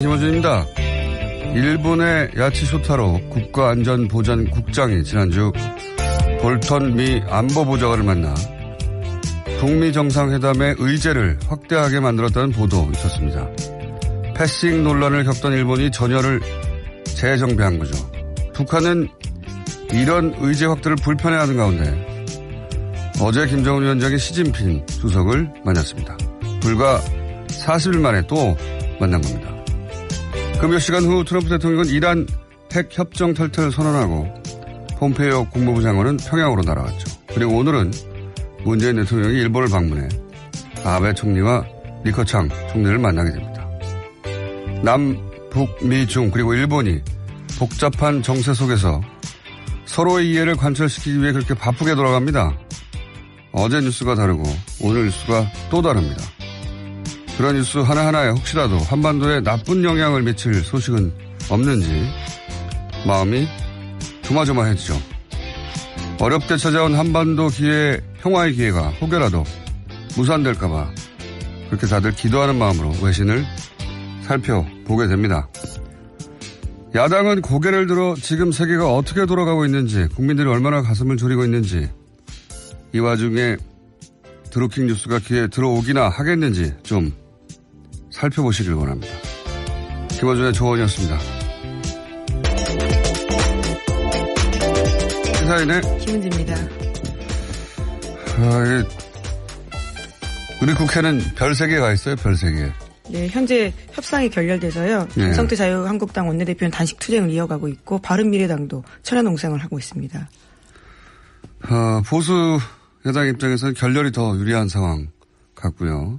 김어준입니다. 일본의 야치소타로 국가안전보장국장이 지난주 볼턴 미 안보보좌관을 만나 북미 정상회담의 의제를 확대하게 만들었다는 보도 있었습니다. 패싱 논란을 겪던 일본이 전열을 재정비한 거죠. 북한은 이런 의제 확대를 불편해하는 가운데 어제 김정은 위원장이 시진핑 주석을 만났습니다. 불과 40일 만에 또 만난 겁니다. 그 몇 시간 후 트럼프 대통령은 이란 핵 협정 탈퇴를 선언하고 폼페이오 국무부 장관은 평양으로 날아갔죠. 그리고 오늘은 문재인 대통령이 일본을 방문해 아베 총리와 리커창 총리를 만나게 됩니다. 남, 북, 미, 중 그리고 일본이 복잡한 정세 속에서 서로의 이해를 관철시키기 위해 그렇게 바쁘게 돌아갑니다. 어제 뉴스가 다르고 오늘 뉴스가 또 다릅니다. 그런 뉴스 하나하나에 혹시라도 한반도에 나쁜 영향을 미칠 소식은 없는지 마음이 조마조마해지죠. 어렵게 찾아온 한반도 평화의 기회가 혹여라도 무산될까봐 그렇게 다들 기도하는 마음으로 외신을 살펴보게 됩니다. 야당은 고개를 들어 지금 세계가 어떻게 돌아가고 있는지, 국민들이 얼마나 가슴을 졸이고 있는지, 이 와중에 드루킹 뉴스가 귀에 들어오기나 하겠는지 좀 살펴보시길 원합니다. 김어준의 조언이었습니다. 시사인의 김은지입니다. 우리 국회는 별 3개가 있어요. 별 3개. 네, 현재 협상이 결렬돼서요. 네. 김성태 자유한국당 원내대표는 단식 투쟁을 이어가고 있고 바른미래당도 철야농생을 하고 있습니다. 보수 여당 입장에서는 결렬이 더 유리한 상황 같고요.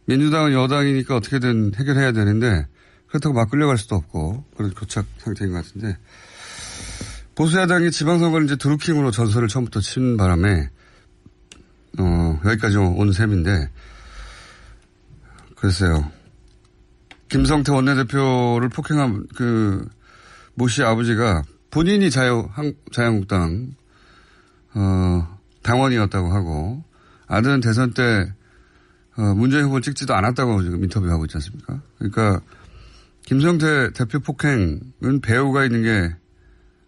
민주당은 여당이니까 어떻게든 해결해야 되는데 그렇다고 막 끌려갈 수도 없고 그런 교착 상태인 것 같은데, 보수 야당이 지방선거를 이제 드루킹으로 전설을 처음부터 친 바람에 여기까지 온 셈인데, 글쎄요. 김성태 원내대표를 폭행한 모 씨 아버지가 본인이 자유한국당 당원이었다고 하고, 아들은 대선 때 문재인 후보를 찍지도 않았다고 지금 인터뷰하고 있지 않습니까? 그러니까 김성태 대표 폭행은 배우가 있는 게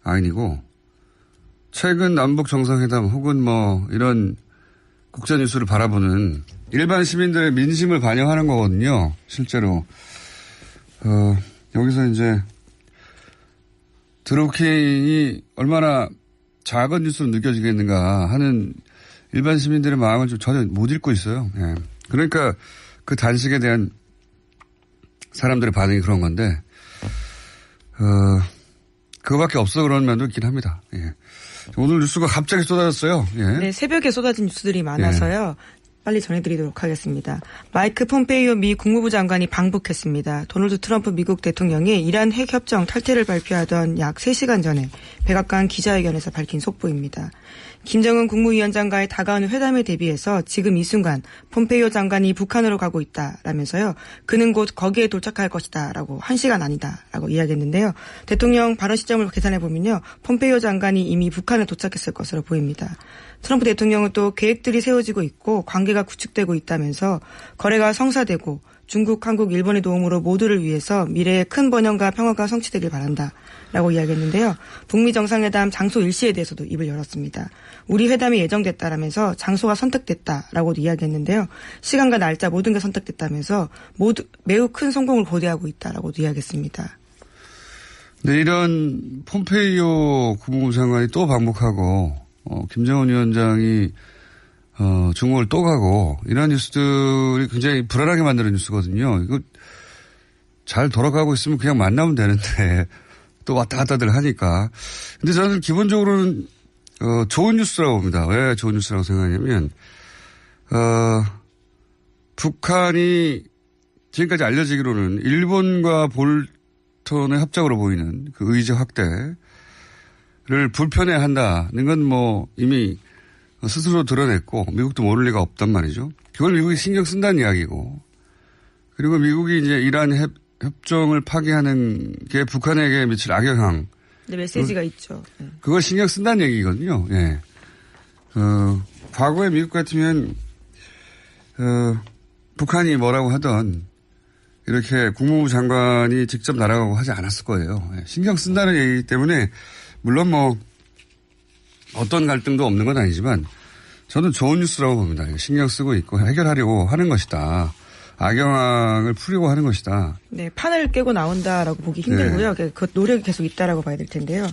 아니고, 최근 남북 정상회담 혹은 이런 국제 뉴스를 바라보는 일반 시민들의 민심을 반영하는 거거든요. 실제로. 여기서 이제 드루킹이 얼마나 작은 뉴스로 느껴지겠는가 하는 일반 시민들의 마음을 좀 전혀 못 읽고 있어요. 예. 그러니까 그 단식에 대한 사람들의 반응이 그런 건데, 그거밖에 없어 그런 면도 있긴 합니다. 예. 오늘 뉴스가 갑자기 쏟아졌어요. 예. 네, 새벽에 쏟아진 뉴스들이 많아서요. 예. 빨리 전해드리도록 하겠습니다. 마이크 폼페이오 미 국무부 장관이 방북했습니다. 도널드 트럼프 미국 대통령이 이란 핵협정 탈퇴를 발표하던 약 3시간 전에 백악관 기자회견에서 밝힌 속보입니다. 김정은 국무위원장과의 다가오는 회담에 대비해서 지금 이 순간 폼페이오 장관이 북한으로 가고 있다라면서요. 그는 곧 거기에 도착할 것이다라고 1시간 아니다라고 이야기했는데요. 대통령 발언 시점을 계산해보면요. 폼페이오 장관이 이미 북한에 도착했을 것으로 보입니다. 트럼프 대통령은 또 계획들이 세워지고 있고 관계가 구축되고 있다면서 거래가 성사되고 중국, 한국, 일본의 도움으로 모두를 위해서 미래의 큰 번영과 평화가 성취되길 바란다라고 이야기했는데요. 북미 정상회담 장소 일시에 대해서도 입을 열었습니다. 우리 회담이 예정됐다라면서 장소가 선택됐다라고도 이야기했는데요. 시간과 날짜 모든 게 선택됐다면서 매우 큰 성공을 고대하고 있다라고도 이야기했습니다. 네, 이런 폼페이오 국무부 장관이 또 방북하고 김정은 위원장이 중국을 또 가고, 이런 뉴스들이 굉장히 불안하게 만드는 뉴스거든요. 이거 잘 돌아가고 있으면 그냥 만나면 되는데 또 왔다 갔다들 하니까. 근데 저는 기본적으로는 좋은 뉴스라고 봅니다. 왜 좋은 뉴스라고 생각하냐면 북한이 지금까지 알려지기로는 일본과 볼턴의 합작으로 보이는 그 의제 확대를 불편해한다는 건 이미 스스로 드러냈고 미국도 모를 리가 없단 말이죠. 그걸 미국이 신경 쓴다는 이야기고, 그리고 미국이 이제 이란 협정을 파기하는 게 북한에게 미칠 악영향. 네, 메시지가 있죠. 그걸 신경 쓴다는 얘기거든요. 예. 과거에 미국 같으면 북한이 뭐라고 하던 이렇게 국무부 장관이 직접 날아가고 하지 않았을 거예요. 신경 쓴다는 얘기이기 때문에 물론 뭐 어떤 갈등도 없는 건 아니지만 저는 좋은 뉴스라고 봅니다. 신경 쓰고 있고 해결하려고 하는 것이다. 악영향을 풀려고 하는 것이다. 네, 판을 깨고 나온다라고 보기 힘들고요. 네. 그 노력이 계속 있다라고 봐야 될 텐데요.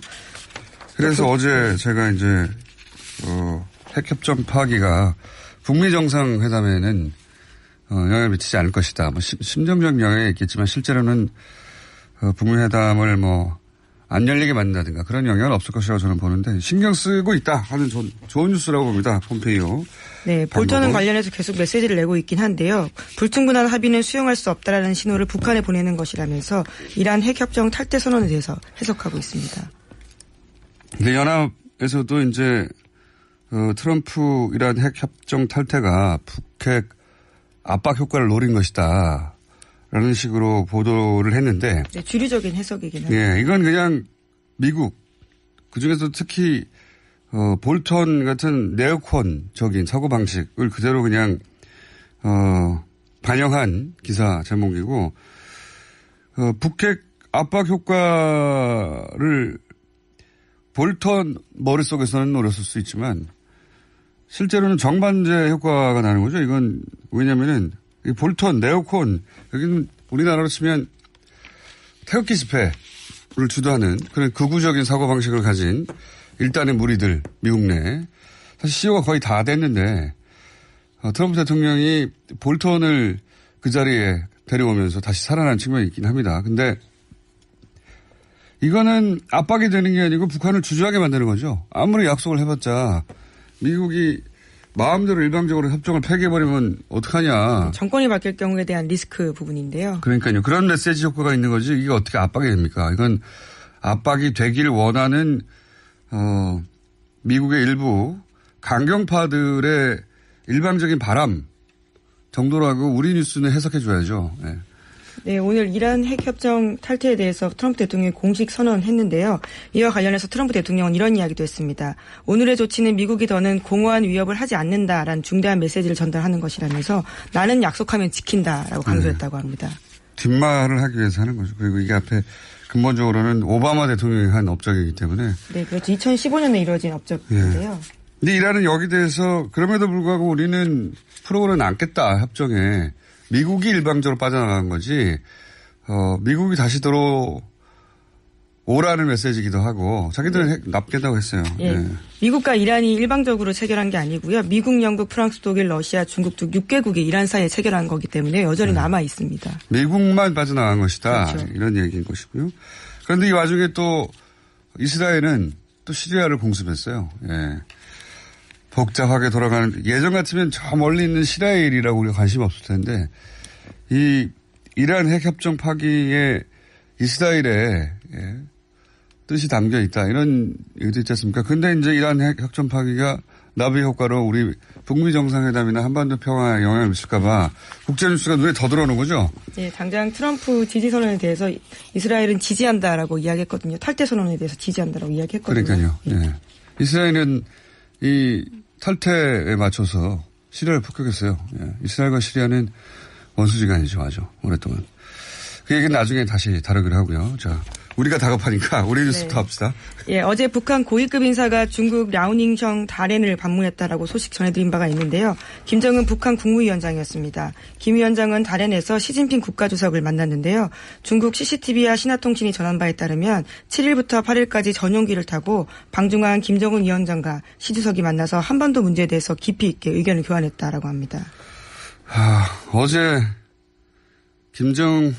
그래서 어제 제가 이제 핵협정 파기가 북미 정상회담에는 영향을 미치지 않을 것이다. 뭐 심정적 영향이 있겠지만 실제로는 북미 회담을 뭐 안 열리게 만든다든가 그런 영향은 없을 것이라고 저는 보는데 신경 쓰고 있다 하는 좋은 뉴스라고 봅니다. 폼페이오. 네, 볼턴은 관련해서 계속 메시지를 내고 있긴 한데요. 불충분한 합의는 수용할 수 없다라는 신호를 북한에 보내는 것이라면서 이란 핵협정 탈퇴 선언에 대해서 해석하고 있습니다. 근데 연합에서도 이제 트럼프 이란 핵협정 탈퇴가 북핵 압박 효과를 노린 것이다. 라는 식으로 보도를 했는데. 네, 주류적인 해석이긴 합니다. 예, 이건 그냥 미국, 그중에서 특히, 볼턴 같은 네오콘적인 사고방식을 그대로 그냥, 반영한 기사 제목이고, 북핵 압박 효과를 볼턴 머릿속에서는 노렸을 수 있지만, 실제로는 정반대 효과가 나는 거죠. 이건 왜냐면은, 이 볼턴, 네오콘, 여기는 우리나라로 치면 태극기 집회를 주도하는 그런 극우적인 사고방식을 가진 일단의 무리들, 미국 내. 사실 시효가 거의 다 됐는데, 트럼프 대통령이 볼턴을 그 자리에 데려오면서 다시 살아난 측면이 있긴 합니다. 근데 이거는 압박이 되는 게 아니고 북한을 주저하게 만드는 거죠. 아무리 약속을 해봤자 미국이 마음대로 일방적으로 협정을 폐기해버리면 어떡하냐. 정권이 바뀔 경우에 대한 리스크 부분인데요. 그러니까요. 그런 메시지 효과가 있는 거지 이게 어떻게 압박이 됩니까? 이건 압박이 되길 원하는 미국의 일부 강경파들의 일방적인 바람 정도라고 우리 뉴스는 해석해 줘야죠. 네. 네, 오늘 이란 핵협정 탈퇴에 대해서 트럼프 대통령이 공식 선언했는데요. 이와 관련해서 트럼프 대통령은 이런 이야기도 했습니다. 오늘의 조치는 미국이 더는 공허한 위협을 하지 않는다라는 중대한 메시지를 전달하는 것이라면서 나는 약속하면 지킨다라고 강조했다고 합니다. 뒷말을 하기 위해서 하는 거죠. 그리고 이게 앞에 근본적으로는 오바마 대통령이 한 업적이기 때문에. 네, 그렇죠. 2015년에 이루어진 업적인데요. 네. 근데 이란은 여기 대해서 그럼에도 불구하고 우리는 프로그램은 않겠다 협정에. 미국이 일방적으로 빠져나간 거지, 미국이 다시 들어오라는 메시지이기도 하고, 자기들은 납겠다고 했어요. 예. 네. 미국과 이란이 일방적으로 체결한 게 아니고요. 미국, 영국, 프랑스, 독일, 러시아, 중국 등 6개국이 이란 사이에 체결한 거기 때문에 여전히 남아 있습니다. 미국만 빠져나간 것이다. 그렇죠. 이런 얘기인 것이고요. 그런데 이 와중에 또 이스라엘은 또 시리아를 공습했어요. 예. 복잡하게 돌아가는 예전 같으면 저 멀리 있는 이스라엘이라고 우리가 관심 없을 텐데 이 이란 핵협정 파기에 이스라엘의 뜻이 담겨 있다 이런 얘기도 있지 않습니까? 근데 이제 이란 핵협정 파기가 나비 효과로 우리 북미 정상회담이나 한반도 평화에 영향을 미칠까 봐 국제뉴스가 눈에 더 들어오는 거죠? 네, 당장 트럼프 지지 선언에 대해서 이스라엘은 지지한다라고 이야기했거든요. 탈퇴 선언에 대해서 지지한다라고 이야기했거든요. 그러니까요. 예. 네. 이스라엘은 이 탈퇴에 맞춰서 시리아를 폭격했어요. 예. 이스라엘과 시리아는 원수지간이죠, 아주 오랫동안. 그 얘기는 나중에 다시 다루기로 하고요. 자, 우리가 다급하니까 우리 뉴스부터 합시다. 예, 어제 북한 고위급 인사가 중국 랴오닝성 다롄을 방문했다라고 소식 전해드린 바가 있는데요. 김정은 북한 국무위원장이었습니다. 김 위원장은 다롄에서 시진핑 국가주석을 만났는데요. 중국 CCTV와 신화통신이 전한 바에 따르면 7일부터 8일까지 전용기를 타고 방중한 김정은 위원장과 시 주석이 만나서 한반도 문제에 대해서 깊이 있게 의견을 교환했다라고 합니다. 어제 김정은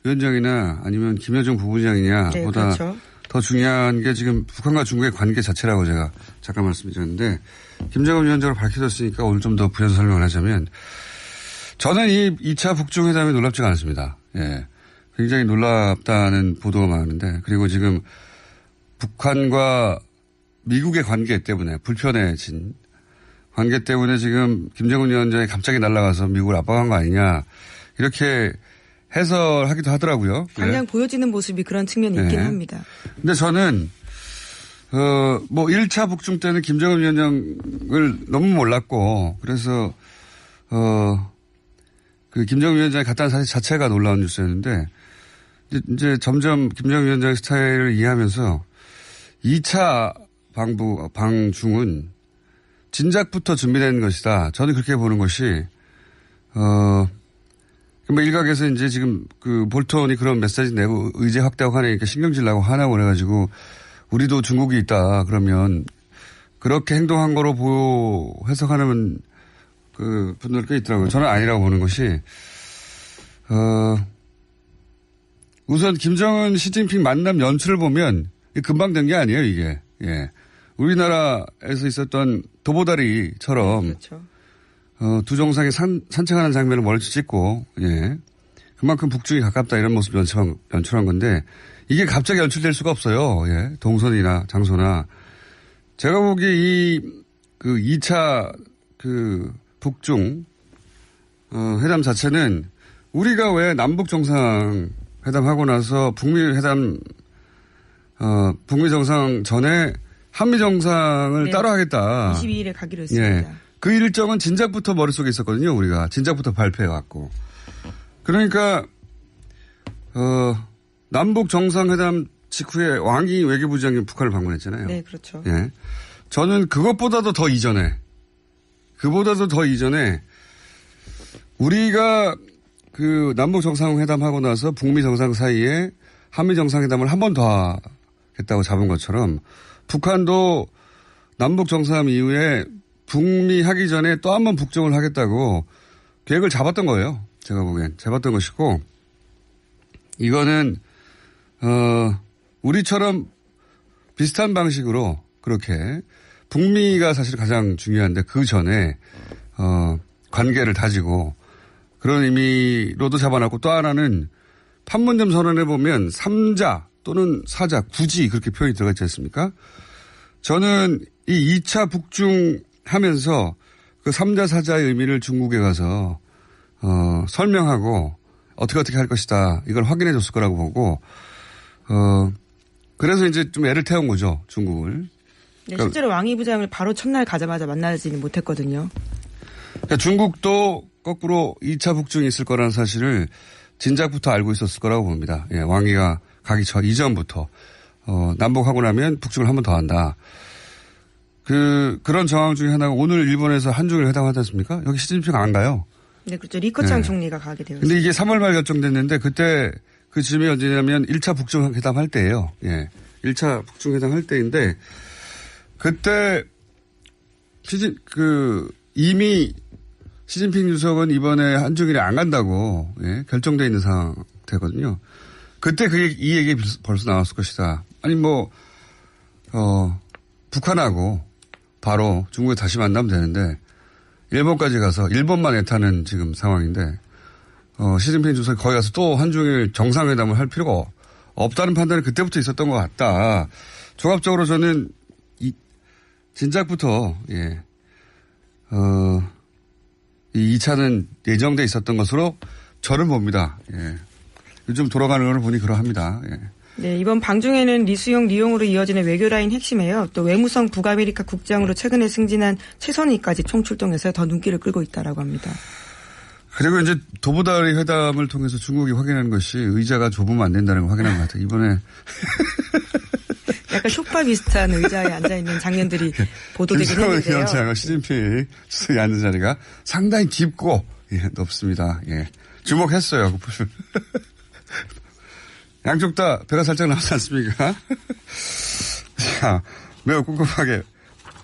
위원장이나 아니면 김여정 부부장이냐 네, 보다 그렇죠. 더 중요한 게 지금 북한과 중국의 관계 자체라고 제가 잠깐 말씀드렸는데 김정은 위원장으로 밝혀졌으니까 오늘 좀 더 부연 설명을 하자면 저는 이 2차 북중회담이 놀랍지가 않습니다. 예. 굉장히 놀랍다는 보도가 많은데 그리고 지금 북한과 미국의 관계 때문에 불편해진 관계 때문에 지금 김정은 위원장이 갑자기 날아가서 미국을 압박한 거 아니냐 이렇게 해설하기도 하더라고요. 당장 보여지는 모습이 그런 측면이 있긴 합니다. 근데 저는, 1차 북중 때는 김정은 위원장을 너무 몰랐고, 그래서, 그 김정은 위원장이 갔다는 사실 자체가 놀라운 뉴스였는데 이제 점점 김정은 위원장의 스타일을 이해하면서 2차 방중은 진작부터 준비된 것이다. 저는 그렇게 보는 것이 뭐 일각에서 이제 지금 그 볼턴이 그런 메시지 내고 의제 확대하고 하니까 신경질 나고 화나고 그래가지고 우리도 중국이 있다. 그러면 그렇게 행동한 거로 해석하는 그 분들 꽤 있더라고요. 저는 아니라고 보는 것이, 우선 김정은 시진핑 만남 연출을 보면 금방 된 게 아니에요, 이게. 예. 우리나라에서 있었던 도보다리처럼 그렇죠. 두 정상이 산책하는 장면을 멀리 찍고, 예. 그만큼 북중이 가깝다 이런 모습 연출한 건데, 이게 갑자기 연출될 수가 없어요. 예. 동선이나 장소나. 제가 보기에 그 2차 북중, 회담 자체는 우리가 왜 남북 정상회담 하고 나서 북미 정상 전에 한미 정상을 네. 따로 하겠다. 22일에 가기로 했습니다. 예. 그 일정은 진작부터 머릿속에 있었거든요, 우리가. 진작부터 발표해왔고. 그러니까, 남북 정상회담 직후에 왕이 외교부장이 북한을 방문했잖아요. 네, 그렇죠. 예. 저는 그보다도 더 이전에 우리가 그 남북 정상회담 하고 나서 북미 정상 사이에 한미 정상회담을 한 번 더 하겠다고 잡은 것처럼 북한도 남북 정상회담 이후에 북미 하기 전에 또 한 번 북정을 하겠다고 계획을 잡았던 거예요. 제가 보기엔. 잡았던 것이고 이거는 우리처럼 비슷한 방식으로 그렇게 북미가 사실 가장 중요한데 그 전에 관계를 다지고 그런 의미로도 잡아놨고 또 하나는 판문점 선언에 보면 3자 또는 4자 굳이 그렇게 표현이 들어갔지 않습니까? 저는 이 2차 북중 하면서 그 3자 4자의 의미를 중국에 가서 설명하고 어떻게 할 것이다 이걸 확인해 줬을 거라고 보고 그래서 이제 좀 애를 태운 거죠 중국을. 네, 실제로 왕이 부장을 바로 첫날 가자마자 만나지는 못했거든요. 그러니까 중국도 거꾸로 2차 북중이 있을 거라는 사실을 진작부터 알고 있었을 거라고 봅니다. 예, 왕이가 가기 이전부터 남북하고 나면 북중을 한 번 더 한다. 그런 정황 중에 하나가 오늘 일본에서 한중일 회담하지 않습니까? 여기 시진핑 안 가요. 네, 그렇죠. 리커창 총리가 가게 되었습니다. 근데 이게 3월 말 결정됐는데 그때 그 즈음이 언제냐면 1차 북중 회담 할 때예요. 예. 1차 북중 회담 할 때인데 그때 이미 시진핑 주석은 이번에 한중일에 안 간다고 결정돼 있는 상태거든요. 그때 이 얘기 벌써 나왔을 것이다. 아니 북한하고 바로 중국에 다시 만나면 되는데 일본까지 가서 일본만 애타는 지금 상황인데 시진핑 주석이 거기 가서 또 한중일 정상회담을 할 필요가 없다는 판단이 그때부터 있었던 것 같다. 종합적으로 저는 진작부터 이 2차는 예정돼 있었던 것으로 저는 봅니다. 예. 요즘 돌아가는 걸 보니 그러합니다. 예. 네, 이번 방중에는 리수용, 리용으로 이어지는 외교라인 핵심이에요. 또 외무성 북아메리카 국장으로 최근에 승진한 최선희까지 총출동해서 더 눈길을 끌고 있다라고 합니다. 그리고 이제 도보다리 회담을 통해서 중국이 확인한 것이 의자가 좁으면 안 된다는 걸 확인한 것 같아요. 이번에. 약간 소파 비슷한 의자에 앉아있는 장면들이 보도되긴 했는데요. 김정은 위원장과 시진핑 주석이 앉은 자리가 상당히 깊고 높습니다. 예. 주목했어요. 양쪽 다 배가 살짝 나오지 않습니까? 자, 매우 꼼꼼하게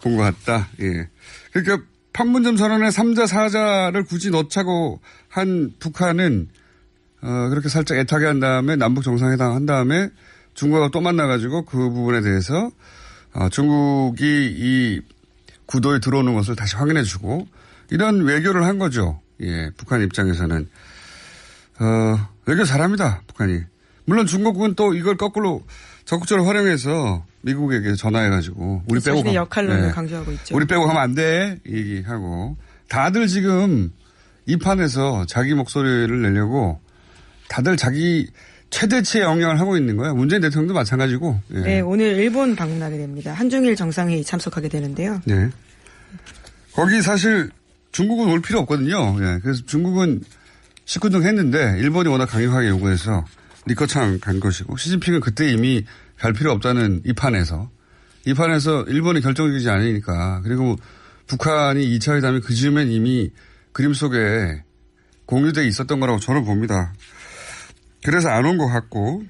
본 것 같다. 예. 그러니까 판문점 선언에 3자, 4자를 굳이 넣자고 한 북한은 그렇게 살짝 애타게 한 다음에 남북 정상회담 한 다음에 중국하고 또 만나가지고 그 부분에 대해서 중국이 이 구도에 들어오는 것을 다시 확인해주고 이런 외교를 한 거죠. 예, 북한 입장에서는 외교 잘합니다. 북한이. 물론 중국은 또 이걸 거꾸로 적극적으로 활용해서 미국에게 전화해가지고 우리 빼고 자신의 역할론을 강조하고 있죠. 우리 빼고 가면 안 돼 얘기하고 다들 지금 이 판에서 자기 목소리를 내려고 다들 자기 최대치의 영향을 하고 있는 거예요. 문재인 대통령도 마찬가지고. 예. 네, 오늘 일본 방문하게 됩니다. 한중일 정상회의 참석하게 되는데요. 네. 거기 사실 중국은 올 필요 없거든요. 예. 그래서 중국은 식군등했는데 일본이 워낙 강력하게 요구해서 리커창 간 것이고 시진핑은 그때 이미 갈 필요 없다는 이 판에서 일본이 결정적이지 않으니까 그리고 북한이 2차 회담이 그 즈음엔 이미 그림 속에 공유되어 있었던 거라고 저는 봅니다. 그래서 안 온 것 같고.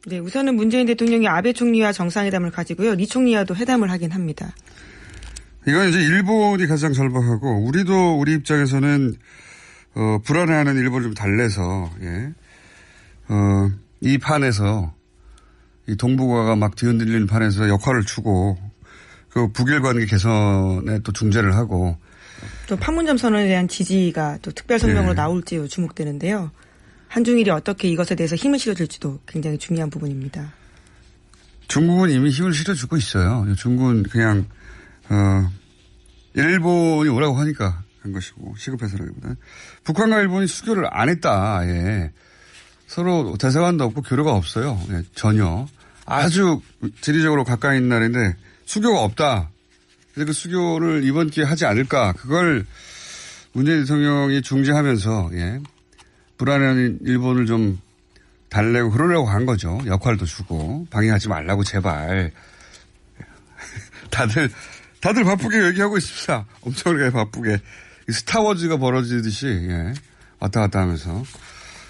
네, 우선은 문재인 대통령이 아베 총리와 정상회담을 가지고요. 리 총리와도 회담을 하긴 합니다. 이건 이제 일본이 가장 절박하고 우리도 우리 입장에서는 불안해하는 일본을 좀 달래서 이 판에서 이 동북아가 막 뒤흔들리는 판에서 역할을 주고 그 북일 관계 개선에 또 중재를 하고 또 판문점 선언에 대한 지지가 또 특별 성명으로 나올지 주목되는데요. 한중일이 어떻게 이것에 대해서 힘을 실어줄지도 굉장히 중요한 부분입니다. 중국은 이미 힘을 실어주고 있어요. 중국은 그냥 일본이 오라고 하니까 한 것이고 시급해서라기보다는 북한과 일본이 수교를 안 했다. 예. 서로 대사관도 없고 교류가 없어요. 예, 전혀. 아주 지리적으로 가까이 있는 나라인데 수교가 없다. 그래서 그 수교를 이번 기회에 하지 않을까. 그걸 문재인 대통령이 중재하면서 불안한 일본을 좀 달래고 그러려고 한 거죠. 역할도 주고 방해하지 말라고 제발. 다들 바쁘게 얘기하고 있습니다. 엄청나게 바쁘게. 스타워즈가 벌어지듯이 왔다 갔다 하면서.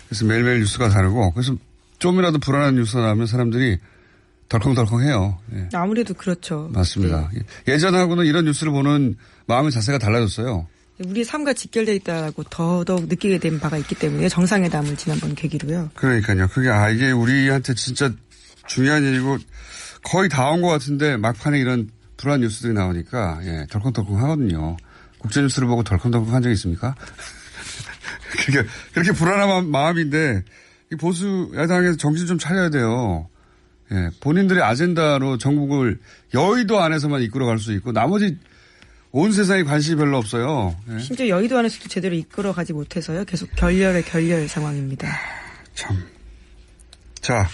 그래서 매일매일 뉴스가 다르고 그래서 좀이라도 불안한 뉴스가 나오면 사람들이 덜컹덜컹해요. 예. 아무래도 그렇죠. 맞습니다. 네. 예전하고는 이런 뉴스를 보는 마음의 자세가 달라졌어요. 우리의 삶과 직결되어 있다고 더더욱 느끼게 된 바가 있기 때문에 정상회담을 지난번 계기로요. 그러니까요. 그게 이게 우리한테 진짜 중요한 일이고 거의 다 온 것 같은데 막판에 이런 불안 뉴스들이 나오니까 덜컹덜컹 하거든요. 국제뉴스를 보고 덜컹덜컹 한 적이 있습니까? 그렇게 불안한 마음인데 이 보수 야당에서 정신 좀 차려야 돼요. 본인들의 아젠다로 전국을 여의도 안에서만 이끌어갈 수 있고 나머지 온 세상에 관심이 별로 없어요. 심지어 여의도 안에서도 제대로 이끌어가지 못해서요. 계속 결렬의 결렬 상황입니다. 참. 자,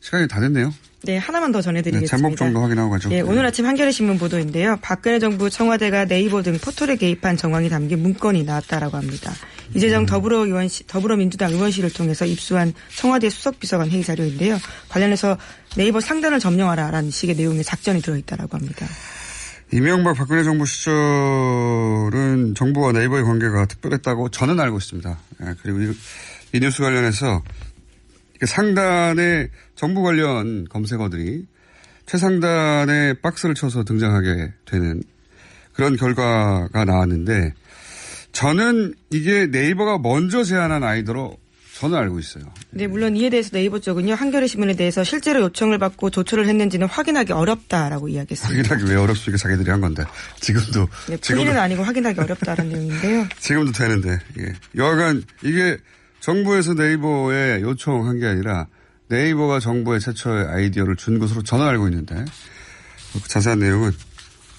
시간이 다 됐네요. 네, 하나만 더 전해드리겠습니다. 제목 정도 확인하고 가죠. 네, 오늘 아침 한겨레 신문 보도인데요. 박근혜 정부 청와대가 네이버 등 포털에 개입한 정황이 담긴 문건이 나왔다라고 합니다. 이재정 더불어민주당 의원실을 통해서 입수한 청와대 수석비서관 회의 자료인데요. 관련해서 네이버 상단을 점령하라라는 식의 내용의 작전이 들어있다라고 합니다. 이명박 박근혜 정부 시절은 정부와 네이버의 관계가 특별했다고 저는 알고 있습니다. 그리고 이 뉴스 관련해서 상단에 정부 관련 검색어들이 최상단에 박스를 쳐서 등장하게 되는 그런 결과가 나왔는데 저는 이게 네이버가 먼저 제안한 아이디어로 저는 알고 있어요. 네, 물론 이에 대해서 네이버 쪽은요. 한겨레 신문에 대해서 실제로 요청을 받고 조처를 했는지는 확인하기 어렵다라고 이야기했습니다. 확인하기 왜 어렵습니까? 자기들이 한 건데. 지금도. 네, 풀이는 아니고 확인하기 어렵다는 내용인데요. 지금도 되는데. 여하간 이게 정부에서 네이버에 요청한 게 아니라 네이버가 정부에 최초의 아이디어를 준 것으로 저는 알고 있는데 자세한 내용은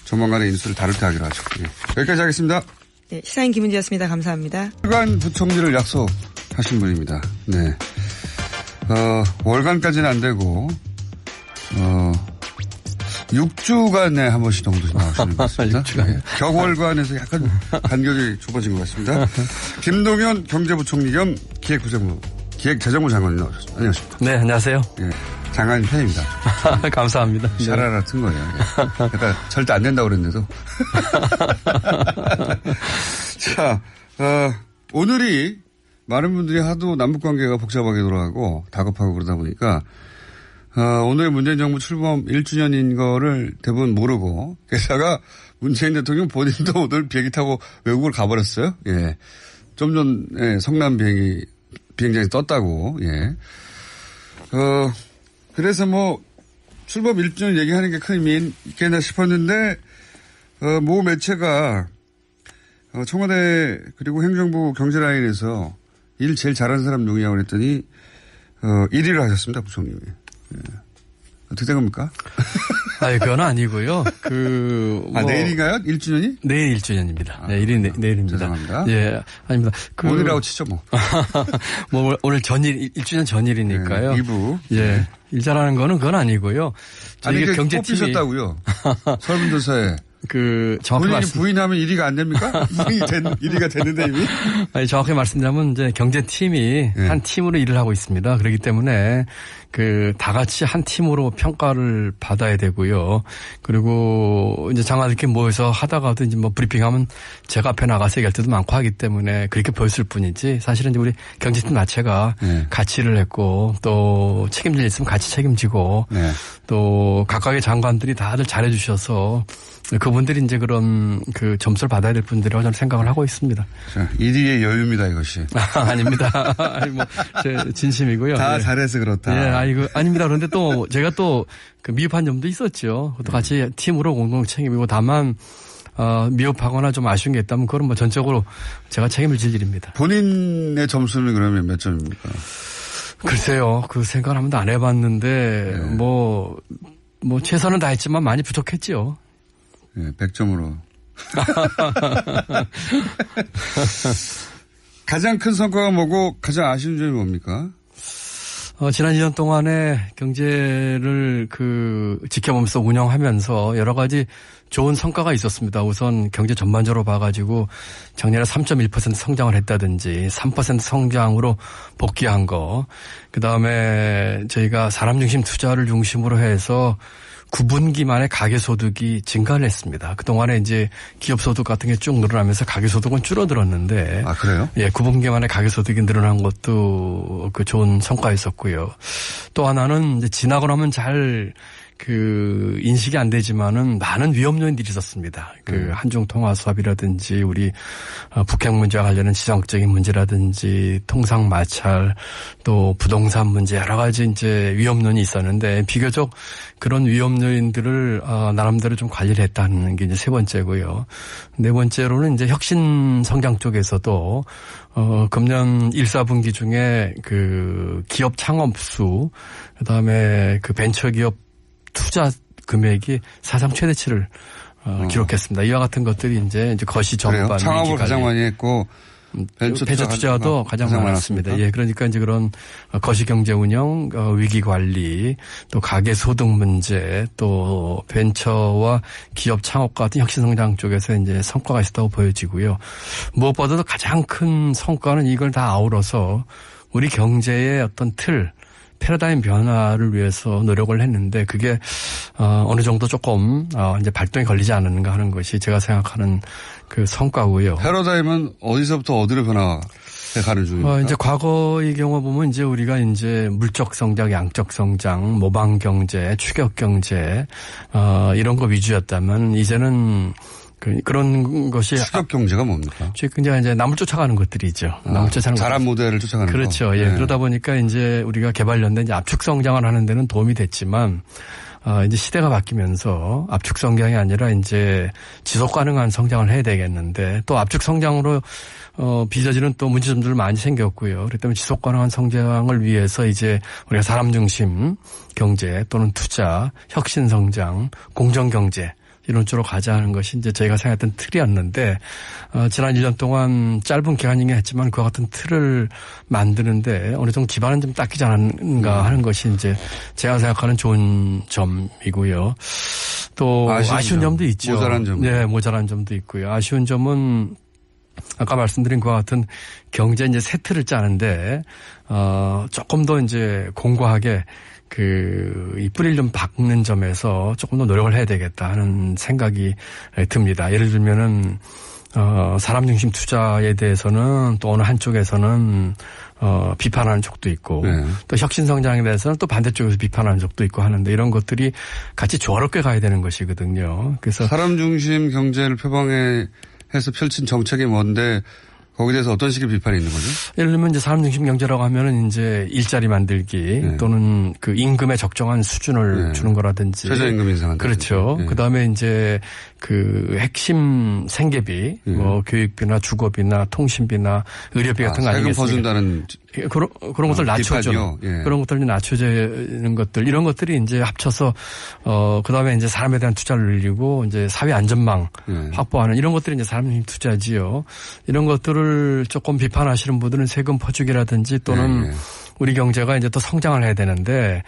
조만간에 인수를 다룰 때 하기로 하죠. 여기까지 하겠습니다. 네, 시사인 김은지였습니다. 감사합니다. 월간 부총리를 약속하신 분입니다. 네. 월간까지는 안 되고 6주간에 한 번씩 정도 나오시는 것 같습니다. 네. 격월간에서 약간 간격이 좁아진 것 같습니다. 김동연 경제부총리 겸 기획재정부 장관이 나오셨습니다. 안녕하십니까. 네, 안녕하세요. 네, 장관님 팬입니다. 감사합니다. 샤라라 튼 거예요. 약간 절대 안 된다고 그랬는데도. 자, 오늘이 많은 분들이 하도 남북관계가 복잡하게 돌아가고 다급하고 그러다 보니까 오늘 문재인 정부 출범 1주년인 거를 대부분 모르고 게다가 문재인 대통령 본인도 오늘 비행기 타고 외국을 가버렸어요. 예. 좀 전에 성남 비행장에 떴다고. 예. 그래서 뭐 출범 1주년 얘기하는 게 큰 의미 있겠나 싶었는데 모 매체가 청와대 그리고 행정부 경제라인에서 일 제일 잘하는 사람 누구냐고 그랬더니 1위를 하셨습니다. 부총님이. 예. 어떻게 된 겁니까? 그건 아니고요. 내일인가요? 1주년이? 내일 1주년입니다. 내일입니다. 죄송합니다. 예, 아닙니다. 오늘이라고 치죠, 뭐. 오늘 1주년 전일이니까요. 2부. 일 잘하는 거는 그건 아니고요. 저희가 경제팀이. 뽑히셨다고요. 설문조사에. 정확히 본인이 부인하면 1위가 안 됩니까? 1위가 됐는데 이미? 아니, 정확히 말씀드리면 이제 경제팀이 네. 한 팀으로 일을 하고 있습니다. 그렇기 때문에 다 같이 한 팀으로 평가를 받아야 되고요. 그리고 이제 장관들끼리 모여서 하다가도 이제 뭐 브리핑하면 제가 앞에 나가서 얘기할 때도 많고 하기 때문에 그렇게 보였을 뿐이지 사실은 이제 우리 경제팀 자체가 네. 같이 일을 했고 또 책임질 일 있으면 같이 책임지고 네. 또 각각의 장관들이 다들 잘해 주셔서 그분들이 이제 그런 점수를 받아야 될 분들이라고 저는 생각을 하고 있습니다. 자, 1위의 여유입니다, 이것이. 아닙니다. 아니, 제 진심이고요. 다 예. 잘해서 그렇다. 예, 아닙니다. 그런데 또 제가 또 미흡한 점도 있었죠. 그것도 같이 팀으로 공동 책임이고 다만 미흡하거나 좀 아쉬운 게 있다면 그건 뭐 전적으로 제가 책임을 질 일입니다. 본인의 점수는 그러면 몇 점입니까? 글쎄요. 그 생각을 한 번도 안 해봤는데 뭐 최선은 다했지만 많이 부족했지요. 예, 100점으로. 가장 큰 성과가 뭐고 가장 아쉬운 점이 뭡니까? 지난 2년 동안에 경제를 지켜보면서 운영하면서 여러 가지 좋은 성과가 있었습니다. 우선 경제 전반적으로 봐가지고 작년에 3.1% 성장을 했다든지 3% 성장으로 복귀한 거. 그다음에 저희가 사람 중심 투자를 중심으로 해서 9분기 만에 가계소득이 증가를 했습니다. 그동안에 이제 기업소득 같은 게 쭉 늘어나면서 가계소득은 줄어들었는데. 아, 그래요? 예, 9분기 만에 가계소득이 늘어난 것도 좋은 성과였었고요. 또 하나는 이제 지나고 나면 잘 인식이 안 되지만은 많은 위험 요인들이 있었습니다. 한중 통화 수합이라든지 우리 북핵 문제와 관련된 지정적인 문제라든지 통상 마찰 또 부동산 문제 여러 가지 이제 위험 요인이 있었는데 비교적 그런 위험 요인들을 나름대로 좀 관리를 했다는 게 이제 세 번째고요. 네 번째로는 이제 혁신 성장 쪽에서도 금년 1, 4분기 중에 기업 창업 수 그다음에 벤처 기업 투자 금액이 사상 최대치를 기록했습니다. 이와 같은 것들이 이제 거시 전반 창업을 가장 많이 했고 벤처 투자도 가장 많았습니다. 예, 그러니까 이제 그런 거시 경제 운영, 위기 관리, 또 가계 소득 문제, 또 벤처와 기업 창업 같은 혁신 성장 쪽에서 이제 성과가 있었다고 보여지고요. 무엇보다도 가장 큰 성과는 이걸 다 아우러서 우리 경제의 어떤 패러다임 변화를 위해서 노력을 했는데 그게 어느 정도 조금 이제 발동이 걸리지 않았는가 하는 것이 제가 생각하는 성과고요. 패러다임은 어디서부터 어디로 변화해 가는 중입니까? 이제 과거의 경우 보면 이제 우리가 이제 물적 성장, 양적 성장, 모방 경제, 추격 경제 이런 거 위주였다면 이제는 그런 것이 추격 경제가 뭡니까? 추격 경제가 이제 남을 쫓아가는 것들이죠. 남을 쫓아가는 자란 모델을 쫓아가는 그렇죠. 거. 예. 네. 그러다 보니까 이제 우리가 개발연대 이제 압축 성장을 하는 데는 도움이 됐지만 이제 시대가 바뀌면서 압축 성장이 아니라 이제 지속 가능한 성장을 해야 되겠는데 또 압축 성장으로 빚어지는 또 문제점들 많이 생겼고요. 그렇기 때문에 지속 가능한 성장을 위해서 이제 우리가 사람 중심 경제 또는 투자, 혁신 성장, 공정 경제 이런 쪽으로 가자 하는 것이 이제 저희가 생각했던 틀이었는데 지난 1년 동안 짧은 기간이긴 했지만 그와 같은 틀을 만드는데 어느 정도 기반은 좀 닦이지 않았는가 하는 것이 이제 제가 생각하는 좋은 점이고요. 또 아쉬운 점도 있죠. 모자란 점. 네, 모자란 점도 있고요. 아쉬운 점은 아까 말씀드린 그와 같은 경제 이제 새 틀을 짜는데 조금 더 이제 공고하게 이 뿌리를 좀 박는 점에서 조금 더 노력을 해야 되겠다 하는 생각이 듭니다. 예를 들면은 사람 중심 투자에 대해서는 또 어느 한쪽에서는 비판하는 쪽도 있고 네. 또 혁신 성장에 대해서는 또 반대쪽에서 비판하는 쪽도 있고 하는데 이런 것들이 같이 조화롭게 가야 되는 것이거든요. 그래서 사람 중심 경제를 표방해서 펼친 정책이 뭔데 거기에 대해서 어떤 식의 비판이 있는 거죠? 예를 들면 이제 사람 중심 경제라고 하면은 이제 일자리 만들기 네. 또는 임금의 적정한 수준을 네. 주는 거라든지. 최저임금 인상한다. 그렇죠. 네. 그 다음에 이제 핵심 생계비, 뭐 교육비나 주거비나 통신비나 의료비 같은 거 아니겠습니까? 세금 퍼준다는 그런 것들 낮춰줘. 예. 그런 것들 낮춰지는 것들 이런 것들이 이제 합쳐서 그다음에 이제 사람에 대한 투자를 늘리고 이제 사회 안전망 확보하는 이런 것들이 이제 사람 중심 투자지요. 이런 것들을 조금 비판하시는 분들은 세금 퍼주기라든지 또는 우리 경제가 이제 또 성장을 해야 되는데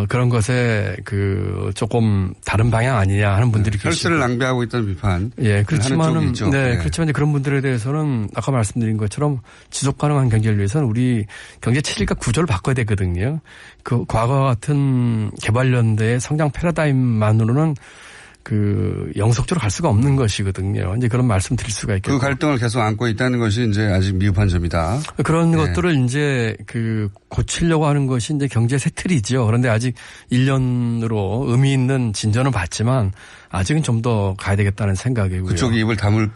그런 것에 그 조금 다른 방향 아니냐 하는 분들이 계시고 혈세를 낭비하고 있다는 비판. 예, 그렇지만은 네, 그렇지만 이제 그런 분들에 대해서는 아까 말씀드린 것처럼 지속 가능한 경제를 위해서는 우리 경제 체질과 구조를 바꿔야 되거든요. 그 과거와 같은 개발연대의 성장 패러다임만으로는 그 영속적으로 갈 수가 없는 것이거든요. 이제 그런 말씀 드릴 수가 있겠고. 그 갈등을 계속 안고 있다는 것이 이제 아직 미흡한 점이다. 그런 것들을 이제 그 고치려고 하는 것이 이제 경제 새 틀이죠. 그런데 아직 1년으로 의미 있는 진전은 봤지만 아직은 좀 더 가야 되겠다는 생각이고요. 그쪽이 입을 다물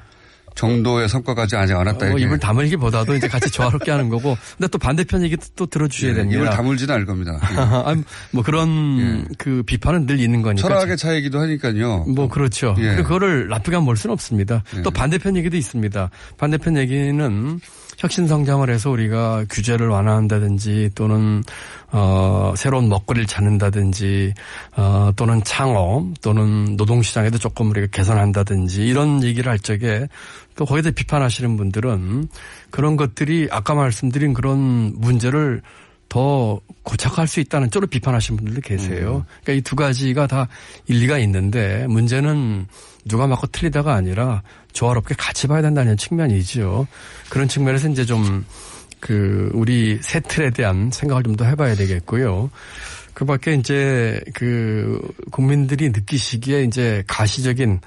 정도의 성과까지 아직 안 왔다. 입을 다물기보다도 이제 같이 조화롭게 하는 거고. 근데 또 반대편 얘기도 또 들어주셔야 됩니다. 입을 다물지는 않을 겁니다. 뭐 그런 그 비판은 늘 있는 거니까. 철학의 차이기도 하니까요. 뭐 그렇죠. 그리고 그거를 나쁘게 하면 볼 수는 없습니다. 또 반대편 얘기도 있습니다. 반대편 얘기는 혁신성장을 해서 우리가 규제를 완화한다든지 또는 새로운 먹거리를 찾는다든지 또는 창업 또는 노동시장에도 조금 우리가 개선한다든지 이런 얘기를 할 적에 또 거기다 비판하시는 분들은 그런 것들이 아까 말씀드린 그런 문제를 더 고착할 수 있다는 쪽으로 비판하시는 분들도 계세요. 그러니까 이 두 가지가 다 일리가 있는데 문제는 누가 맞고 틀리다가 아니라 조화롭게 같이 봐야 된다는 측면이죠. 그런 측면에서 이제 좀 그 우리 새 틀에 대한 생각을 좀 더 해봐야 되겠고요. 그 밖에 이제 그 국민들이 느끼시기에 이제 가시적인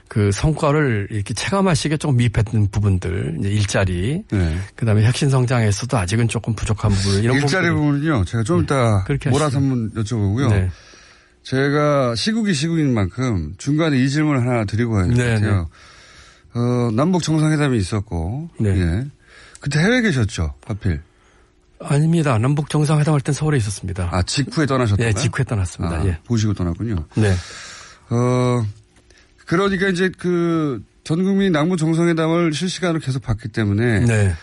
그 성과를 이렇게 체감하시기에 조금 미흡했던 부분들, 이제 일자리, 그다음에 혁신 성장에서도 아직은 조금 부족한 부분, 이런 일자리 부분은요, 제가 좀 이따 몰아서 한번 여쭤보고요. 네. 제가 시국인 만큼 중간에 이 질문을 하나 드리고 가야 될 것 같아요. 남북 정상회담이 있었고, 예. 그때 해외에 계셨죠, 하필? 아닙니다. 남북 정상회담 할 땐 서울에 있었습니다. 아, 직후에 떠나셨던가요? 네, 직후에 떠났습니다. 아, 예. 보시고 떠났군요. 네. 그러니까 이제 그 전 국민 남북 정상회담을 실시간으로 계속 봤기 때문에 네.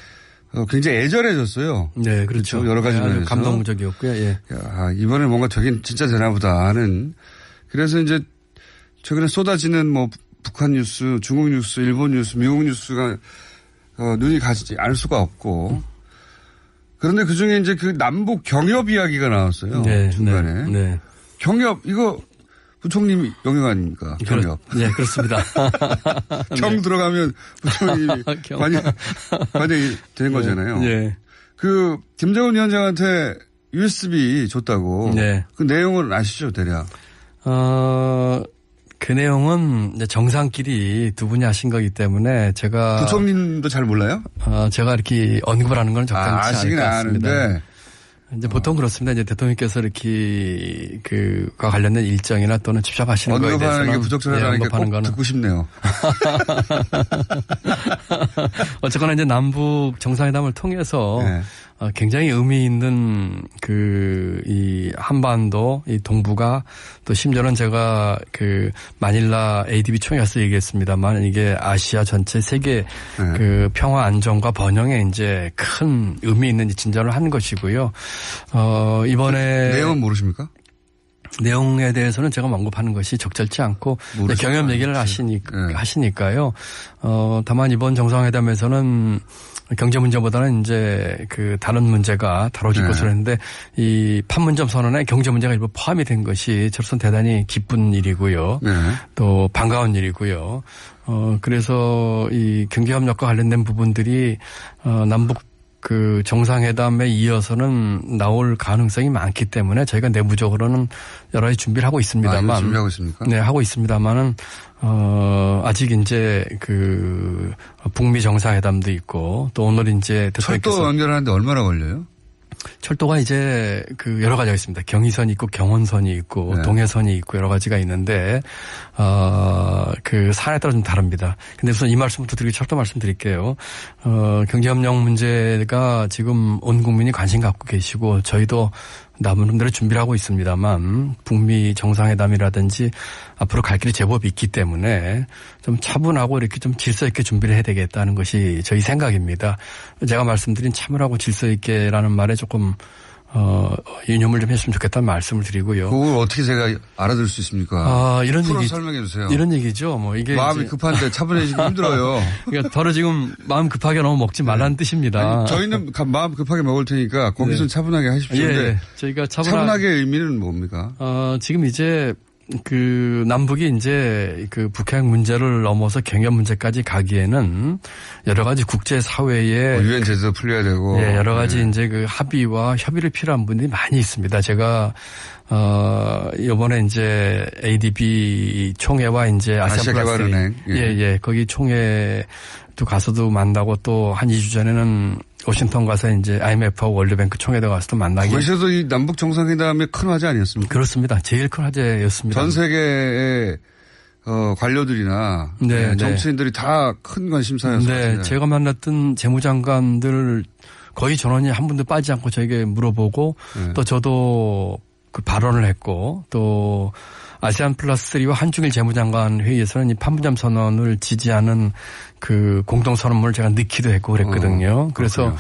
굉장히 애절해졌어요. 네, 그렇죠. 여러 가지 면에서. 감동적이었고요. 예. 야, 이번에 뭔가 되긴 진짜 되나 보다 하는. 그래서 이제 최근에 쏟아지는 뭐 북한 뉴스, 중국 뉴스, 일본 뉴스, 미국 뉴스가 눈이 가지 않을 수가 없고. 그런데 그중에 이제 그 남북 경협 이야기가 나왔어요. 네, 중간에. 네. 경협 이거 부총님 영역 아닙니까? 경협. 네, 그렇습니다. 경 들어가면 부총님이 관여이 되는 거잖아요. 네. 그 김정은 위원장한테 USB 줬다고. 네. 그 내용은 아시죠, 대략? 그 내용은 이제 정상끼리 두 분이 하신 거기 때문에 제가. 부총님도 잘 몰라요? 제가 이렇게 언급을 하는 건 적당치 않을 것 같습니다. 아는데. 이제 보통 그렇습니다. 이제 대통령께서 이렇게 그과 관련된 일정이나 또는 집착하시는 거에 대해서는 언급하는 게 부적절하다니까 꼭 거는. 듣고 싶네요. 어쨌거나 이제 남북 정상회담을 통해서 네. 굉장히 의미 있는 이 한반도, 이 동북아 또 심지어는 제가 그 마닐라 ADB 총회에서 얘기했습니다만 이게 아시아 전체 세계 그 평화 안정과 번영에 이제 큰 의미 있는 진전을 한 것이고요. 이번에. 내용은 모르십니까? 내용에 대해서는 제가 언급하는 것이 적절치 않고 경험 얘기를 하시니까요. 다만 이번 정상회담에서는 경제 문제보다는 이제 그 다른 문제가 다뤄질 것으로 했는데 이 판문점 선언에 경제 문제가 일부 포함이 된 것이 저로서는 대단히 기쁜 일이고요. 또 반가운 일이고요. 그래서 이 경제협력과 관련된 부분들이 남북 그 정상회담에 이어서는 나올 가능성이 많기 때문에 저희가 내부적으로는 여러 가지 준비를 하고 있습니다만. 준비하고 있습니까? 네, 하고 있습니다만은, 아직 이제 그 북미 정상회담도 있고 또 오늘 이제 대통령께서. 철도 연결하는데 얼마나 걸려요? 철도가 이제 그 여러 가지가 있습니다. 경의선이 있고 경원선이 있고 동해선이 있고 여러 가지가 있는데 그 사안에 따라 좀 다릅니다. 근데 우선 이 말씀부터 드리고 철도 말씀드릴게요. 경제협력 문제가 지금 온 국민이 관심 갖고 계시고 저희도 남은 대로 준비를 하고 있습니다만 북미 정상회담이라든지 앞으로 갈 길이 제법 있기 때문에 좀 차분하고 이렇게 좀 질서 있게 준비를 해야 되겠다는 것이 저희 생각입니다. 제가 말씀드린 차분하고 질서 있게라는 말에 조금 유념을 좀 했으면 좋겠다는 말씀을 드리고요. 그걸 어떻게 제가 알아들을 수 있습니까? 이런 풀어 얘기 설명해 주세요. 이런 얘기죠. 뭐 이게 마음이 급한데 차분해지기 힘들어요. 그러니까 바로 지금 마음 급하게 너무 먹지 말라는 뜻입니다. 아니, 저희는 마음 급하게 먹을 테니까 거기서 네. 차분하게 하십시오. 예, 저희가 차분하게 의미는 뭡니까? 지금 이제 그 남북이 이제 그 북핵 문제를 넘어서 경협 문제까지 가기에는 여러 가지 국제 사회에 유엔 제재도 풀려야 되고 예, 여러 가지 이제 그 합의와 협의를 필요한 분들이 많이 있습니다. 제가 이번에 이제 ADB 총회와 이제 아시아개발은행 예, 거기 총회도 가서도 만나고 또 한 2주 전에는 워싱턴 가서 이제 IMF하고 월드뱅크 총회도 가서도 만나기. 거기서도 이 남북 정상회담의 큰 화제 아니었습니까? 그렇습니다. 제일 큰 화제였습니다. 전 세계의 관료들이나 네, 정치인들이 다 큰 관심사였습니다. 네, 제가 만났던 재무장관들 거의 전원이 한 분도 빠지지 않고 저에게 물어보고 또 저도 그 발언을 했고 또 아세안 플러스 3와 한중일 재무장관 회의에서는 이 판문점 선언을 지지하는 그 공동선언문을 제가 넣기도 했고 그랬거든요. 그래서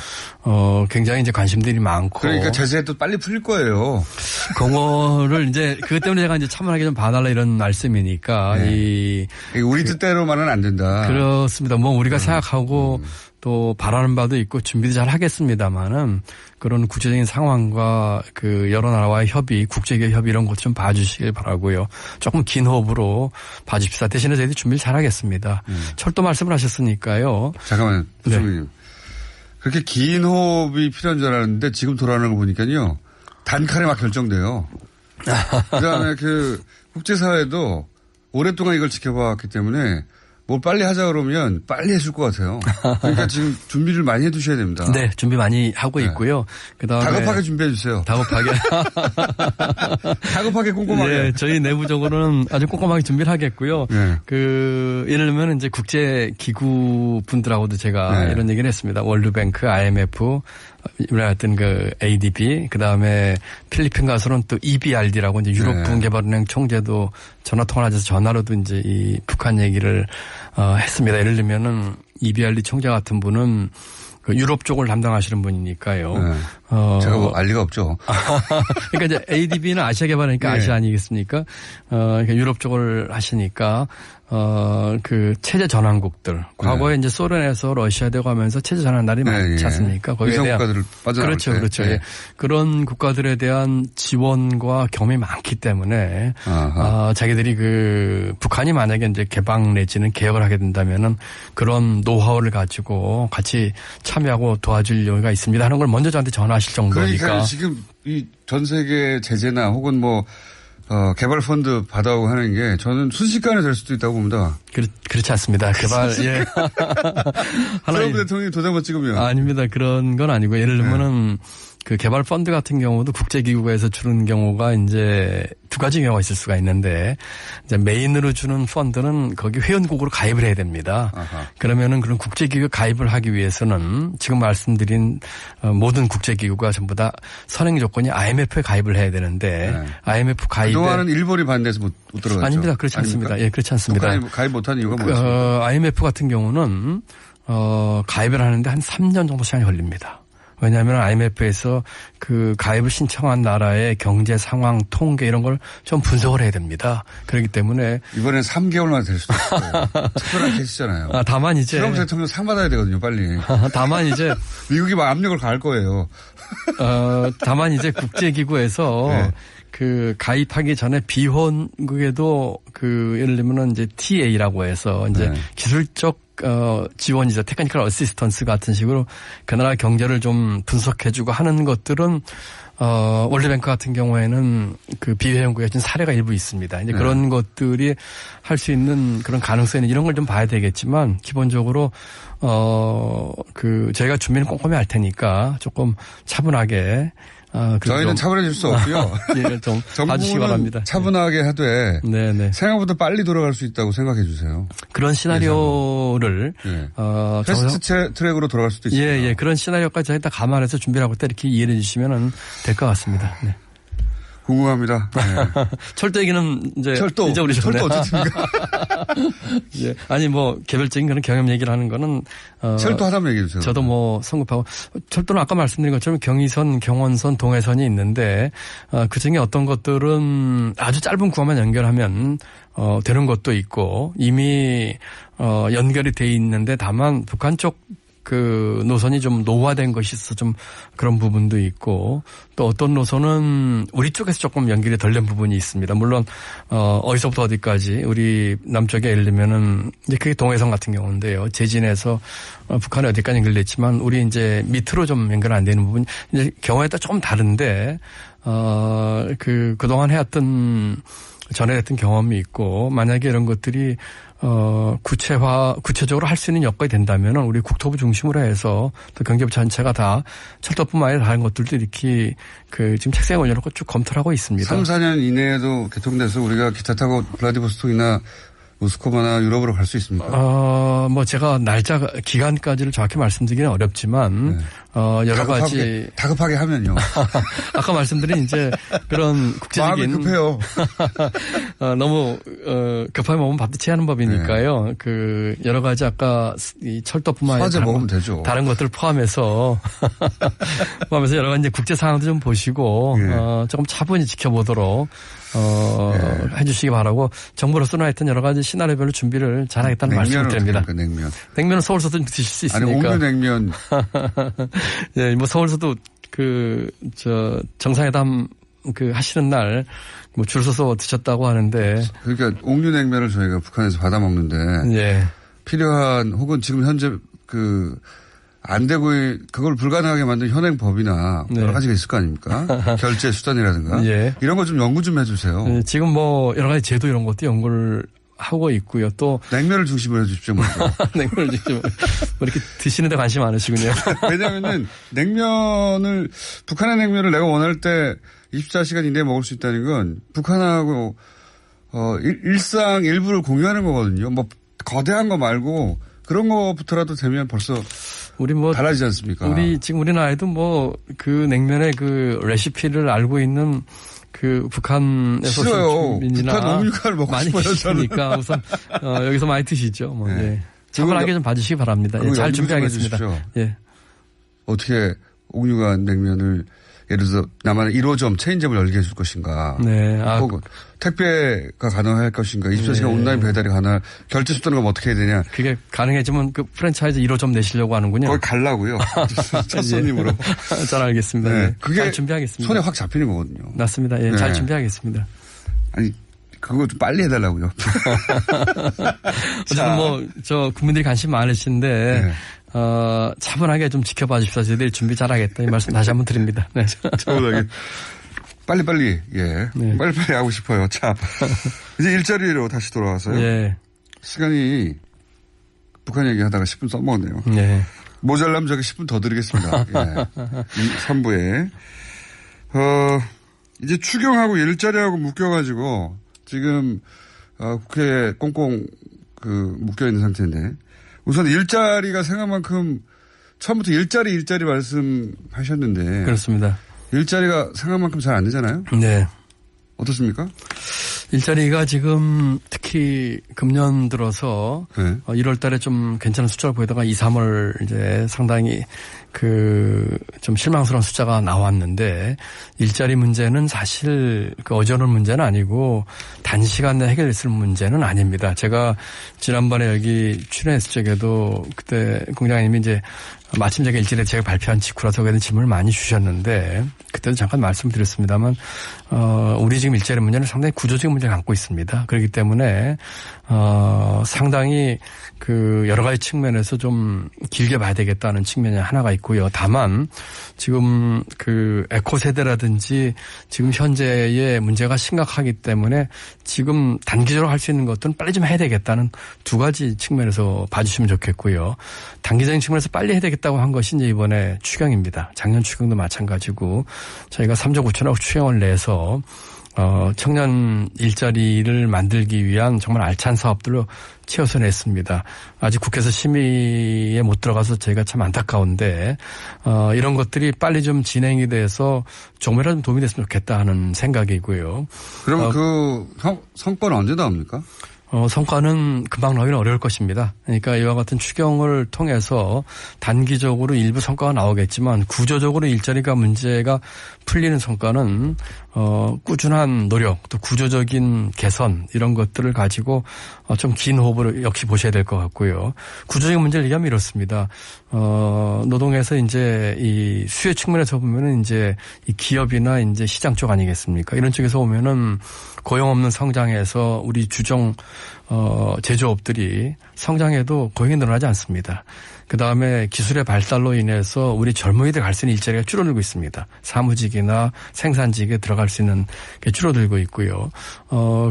굉장히 이제 관심들이 많고. 그러니까 제재도 빨리 풀릴 거예요. 그거를 이제 그것 때문에 제가 이제 차분하게 좀 봐달라 이런 말씀이니까 네. 우리 뜻대로만은 안 된다. 그렇습니다. 뭐 우리가 생각하고 또 바라는 바도 있고 준비도 잘 하겠습니다만은 그런 구체적인 상황과 그 여러 나라와의 협의, 국제기업 협의 이런 것 좀 봐주시길 바라고요. 조금 긴 호흡으로 봐줍시다. 대신에 저희들이 준비를 잘 하겠습니다. 철도 말씀을 하셨으니까요. 잠깐만요. 부총리님. 네. 그렇게 긴 호흡이 필요한 줄 알았는데 지금 돌아가는 거 보니까요. 단칼에 막 결정돼요. 그다음에 그 국제사회도 오랫동안 이걸 지켜봤기 때문에 뭘 빨리 하자 그러면 빨리 해줄 것 같아요. 그러니까 지금 준비를 많이 해 두셔야 됩니다. 네, 준비 많이 하고 있고요. 그다음에 다급하게 준비해 주세요. 다급하게. 다급하게 꼼꼼하게. 네, 저희 내부적으로는 아주 꼼꼼하게 준비를 하겠고요. 네. 예를 들면 이제 국제 기구 분들하고도 제가 이런 얘기를 했습니다. 월드뱅크, IMF, 어떤 그 ADB, 그 다음에 필리핀 가서는 또 EBRD라고 이제 유럽부흥개발은행 총재도 전화 통화를 해서 전화로도 이제 이 북한 얘기를 했습니다. 예를 들면은 EBRD 총재 같은 분은 그 유럽 쪽을 담당하시는 분이니까요. 제가 뭐 알 리가 없죠. 그러니까 이제 ADB는 아시아개발이니까 아시아 아니겠습니까? 그러니까 유럽 쪽을 하시니까 그 체제 전환국들 과거에 이제 소련에서 러시아 되고 하면서 체제 전환 날이 많지 않습니까? 거기에 대한 국가들을 빠져나올 그렇죠, 때. 그렇죠. 예. 그런 국가들에 대한 지원과 경험이 많기 때문에 자기들이 그 북한이 만약에 이제 개방 내지는 개혁을 하게 된다면은 그런 노하우를 가지고 같이 참여하고 도와줄 여유가 있습니다 하는 걸 먼저 저한테 전화하실 정도니까. 그러니까 지금 이 전 세계 제재나 혹은 뭐 개발 펀드 받아오고 하는 게 저는 순식간에 될 수도 있다고 봅니다. 그렇지 않습니다. 개발, 예. 트럼프 대통령이 도장만 찍으면. 아닙니다. 그런 건 아니고 예를 들면은 그 개발 펀드 같은 경우도 국제기구에서 주는 경우가 이제 두 가지 경우가 있을 수가 있는데 이제 메인으로 주는 펀드는 거기 회원국으로 가입을 해야 됩니다. 그러면은 그런 국제기구 가입을 하기 위해서는 지금 말씀드린 모든 국제기구가 전부 다 선행 조건이 IMF에 가입을 해야 되는데 IMF 가입에 그동안은 일본이 반대해서 못 들어갔죠. 아닙니다. 그렇지 아닙니까? 않습니다. 예, 그렇지 않습니다. 북한이 가입 못하는 이유가 뭐죠? IMF 같은 경우는 가입을 하는데 한 3년 정도 시간이 걸립니다. 왜냐하면 IMF에서 그 가입을 신청한 나라의 경제 상황, 통계 이런 걸 좀 분석을 해야 됩니다. 그렇기 때문에 이번엔 3개월만 될 수도 있고 특별한 케이스잖아요. 다만 이제 트럼프 대통령 상 받아야 되거든요, 빨리. 다만 이제 미국이 막 압력을 가할 거예요. 다만 이제 국제기구에서 그 가입하기 전에 비혼국에도 그 예를 들면은 이제 TA라고 해서 이제 기술적 지원이죠. 테크니컬 어시스턴스 같은 식으로 그 나라 경제를 좀 분석해주고 하는 것들은 월드뱅크 같은 경우에는 그 비회원국에 준 사례가 일부 있습니다. 이제 그런 것들이 할 수 있는 그런 가능성이 이런 걸 좀 봐야 되겠지만 기본적으로 그 저희가 준비는 꼼꼼히 할 테니까 조금 차분하게 저희는 차분해질 수 없고요. 예, 좀 봐주시기 바랍니다. 차분하게 하되 네네. 생각보다 빨리 돌아갈 수 있다고 생각해 주세요. 그런 시나리오를 패스트 트랙으로 돌아갈 수도 있습니다. 예, 그런 시나리오까지 저희 다 감안해서 준비를 하고 때 이렇게 이해해 주시면 될 것 같습니다. 네. 궁금합니다. 네. 철도 얘기는 이제 잊어버리셨네요. 철도 어떻습니까? 예. 아니 뭐 개별적인 그런 경험 얘기를 하는 거는 철도 하자면 얘기해 주세요. 저도 뭐 성급하고 철도는 아까 말씀드린 것처럼 경의선, 경원선, 동해선이 있는데 그중에 어떤 것들은 아주 짧은 구간만 연결하면 되는 것도 있고 이미 연결이 돼 있는데 다만 북한 쪽 그 노선이 좀 노후화된 것이 있어서 좀 그런 부분도 있고 또 어떤 노선은 우리 쪽에서 조금 연결이 덜 된 부분이 있습니다. 물론 어디서부터 어디까지 우리 남쪽에 예를 들면은 이제 그게 동해선 같은 경우인데요. 제진에서 북한에 어디까지 연결됐지만 우리 이제 밑으로 좀 연결 안 되는 부분 이제 경우에 따라 조금 다른데 그동안 해왔던 전에 했던 경험이 있고 만약에 이런 것들이 구체적으로 할 수 있는 여건이 된다면 우리 국토부 중심으로 해서 또 경제부 전체가 다 철도뿐만 아니라 다른 것들도 이렇게 지금 책상에 올려놓고 쭉 검토를 하고 있습니다. 3, 4년 이내에도 개통돼서 우리가 기차 타고 블라디보스톡이나 모스크바나 유럽으로 갈 수 있습니까? 뭐 제가 날짜 기간까지를 정확히 말씀드리기는 어렵지만 네. 여러 가지 다급하게 하면요. 아까 말씀드린 이제 그런 국제적인 마음이 급해요. 너무 급하게 먹으면 밥도 체하는 법이니까요. 네. 그 여러 가지 아까 이 철도뿐만 아니라 먹으면 되죠. 다른 것들을 포함해서 여러 가지 이제 국제 상황도 좀 보시고 네. 조금 차분히 지켜보도록 해주시기 바라고 정부로서는 하여튼 여러 가지 시나리오별로 준비를 잘하겠다는 말씀을 드립니다. 냉면은 서울서도 드실 수 있으니까. 아니 옥류 냉면. 예, 뭐 서울서도 정상회담 하시는 날 뭐 줄 서서 드셨다고 하는데. 그러니까 옥류 냉면을 저희가 북한에서 받아 먹는데. 예. 필요한 혹은 지금 현재 안 되고 그걸 불가능하게 만든 현행법이나 네. 여러 가지가 있을 거 아닙니까? 결제 수단이라든가. 예. 이런 거 좀 연구 좀 해주세요. 예, 지금 뭐 여러 가지 제도 이런 것도 연구를 하고 있고요. 또 냉면을 중심으로 해주십시오. 먼저. 냉면을 중심으로. 이렇게 드시는 데 관심 많으시군요. 왜냐하면은 북한의 냉면을 내가 원할 때 24시간 이내에 먹을 수 있다는 건 북한하고 일상 일부를 공유하는 거거든요. 뭐 거대한 거 말고 그런 거부터라도 되면 벌써 우리 뭐 달라지지 않습니까? 지금 우리나라에도 뭐 그 냉면의 그 레시피를 알고 있는 그 북한에서 싫어요. 주민이나 북한 옥류관을 먹고 많이 싶어요. 계시니까 우선 여기서 많이 드시죠. 뭐. 네. 예. 차분하게 좀 봐주시기 바랍니다. 예, 잘 준비하겠습니다. 예. 어떻게 옥류관 냉면을 예를 들어서 나만의 1호점 체인점을 열게 해줄 것인가. 네. 혹은 택배가 가능할 것인가. 24시간 네. 온라인 배달이 가능할 결제 수단을 그럼 어떻게 해야 되냐. 그게 가능해지면 그 프랜차이즈 1호점 내시려고 하는군요. 거기 가려고요. 첫 손님으로. 잘 알겠습니다. 네. 네. 그게 잘 준비하겠습니다. 손에 확 잡히는 거거든요. 맞습니다. 예. 네. 잘 준비하겠습니다. 아니 그거 좀 빨리 해달라고요. 어쨌든 뭐 국민들이 관심 많으신데 네. 차분하게 좀 지켜봐 주십시오. 저희들이 준비 잘하겠다. 이 말씀 다시 한번 드립니다. 네. 차분하게. 빨리빨리, 예. 네. 빨리빨리 하고 싶어요. 자, 이제 일자리로 다시 돌아와서요. 예. 시간이 북한 얘기하다가 10분 써먹었네요. 네. 모자라면 저기 10분 더 드리겠습니다. 예. 3부에. 이제 추경하고 일자리하고 묶여가지고 지금 국회에 꽁꽁 묶여있는 상태인데 우선 일자리가 생각만큼 처음부터 일자리 말씀하셨는데. 그렇습니다. 일자리가 생각만큼 잘 안 되잖아요? 네. 어떻습니까? 일자리가 지금 특히 금년 들어서 네. 1월 달에 좀 괜찮은 숫자를 보이다가 2, 3월 이제 상당히 좀 실망스러운 숫자가 나왔는데 일자리 문제는 사실 어려운 문제는 아니고 단시간 내에 해결됐을 문제는 아닙니다. 제가 지난번에 여기 출연했을 적에도 그때 공장님이 이제 마침 제가 일자리 제가 발표한 직후라서 그런 질문을 많이 주셨는데 그때도 잠깐 말씀드렸습니다만 우리 지금 일자리 문제는 상당히 구조적인 문제를 안고 있습니다. 그렇기 때문에 상당히 여러 가지 측면에서 좀 길게 봐야 되겠다는 측면이 하나가 있고요. 다만 지금 에코 세대라든지 지금 현재의 문제가 심각하기 때문에 지금 단기적으로 할 수 있는 것들은 빨리 좀 해야 되겠다는 두 가지 측면에서 봐주시면 좋겠고요. 단기적인 측면에서 빨리 해야 되겠다고 한 것이 이제 이번에 추경입니다. 작년 추경도 마찬가지고 저희가 3조 9천억 추경을 내서 청년 일자리를 만들기 위한 정말 알찬 사업들로 채워서 냈습니다. 아직 국회에서 심의에 못 들어가서 저희가 참 안타까운데 이런 것들이 빨리 좀 진행이 돼서 조금이라도 좀 도움이 됐으면 좋겠다 하는 생각이고요. 그럼 그 성과는 언제 나옵니까? 성과는 금방 나오기는 어려울 것입니다. 그러니까 이와 같은 추경을 통해서 단기적으로 일부 성과가 나오겠지만 구조적으로 일자리가 문제가 풀리는 성과는 꾸준한 노력 또 구조적인 개선 이런 것들을 가지고 좀 긴 호흡으로 역시 보셔야 될 것 같고요. 구조적인 문제를 얘기하면 이렇습니다. 노동에서 이제 이 수요 측면에서 보면은 이제 이 기업이나 이제 시장 쪽 아니겠습니까? 이런 쪽에서 보면은 고용 없는 성장에서 우리 주정 제조업들이 성장해도 고용이 늘어나지 않습니다. 그다음에 기술의 발달로 인해서 우리 젊은이들 갈 수 있는 일자리가 줄어들고 있습니다. 사무직이나 생산직에 들어갈 수 있는 게 줄어들고 있고요.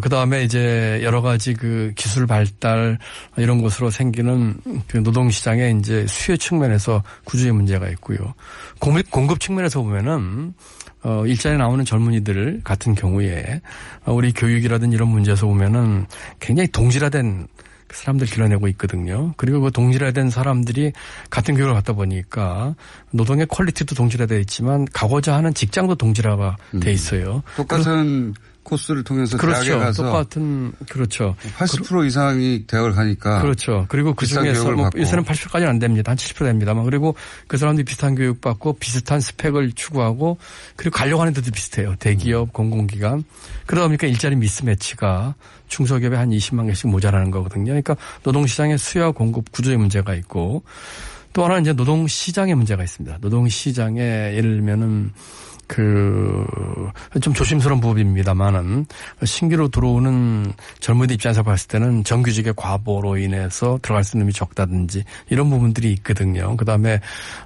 그다음에 이제 여러 가지 그 기술 발달 이런 것으로 생기는 그 노동시장의 이제 수요 측면에서 구조의 문제가 있고요. 공급 측면에서 보면은 일자리에 나오는 젊은이들 같은 경우에 우리 교육이라든지 이런 문제에서 보면은 굉장히 동질화된 사람들 길러내고 있거든요. 그리고 그 동질화된 사람들이 같은 교육을 받다 보니까 노동의 퀄리티도 동질화되어 있지만 가고자 하는 직장도 동질화가 돼 있어요. 똑같은 코스를 통해서 그렇죠. 대학에 가서 똑같은 그렇죠. 80% 이상이 대학을 가니까 그렇죠. 그리고 그 중에서 요새는 80%까지는 안 됩니다. 한 70% 됩니다만 그리고 그 사람들이 비슷한 교육 받고 비슷한 스펙을 추구하고 그리고 가려고 하는 데도 비슷해요. 대기업, 공공기관. 그러다 보니까 일자리 미스매치가 중소기업에 한 20만 개씩 모자라는 거거든요. 그러니까 노동시장의 수요와 공급 구조의 문제가 있고 또 하나는 이제 노동시장의 문제가 있습니다. 노동시장에 예를 들면은 좀 조심스러운 부분입니다만은 신규로 들어오는 젊은이들 입장에서 봤을 때는 정규직의 과보로 인해서 들어갈 수 있는 놈이 적다든지 이런 부분들이 있거든요. 그 다음에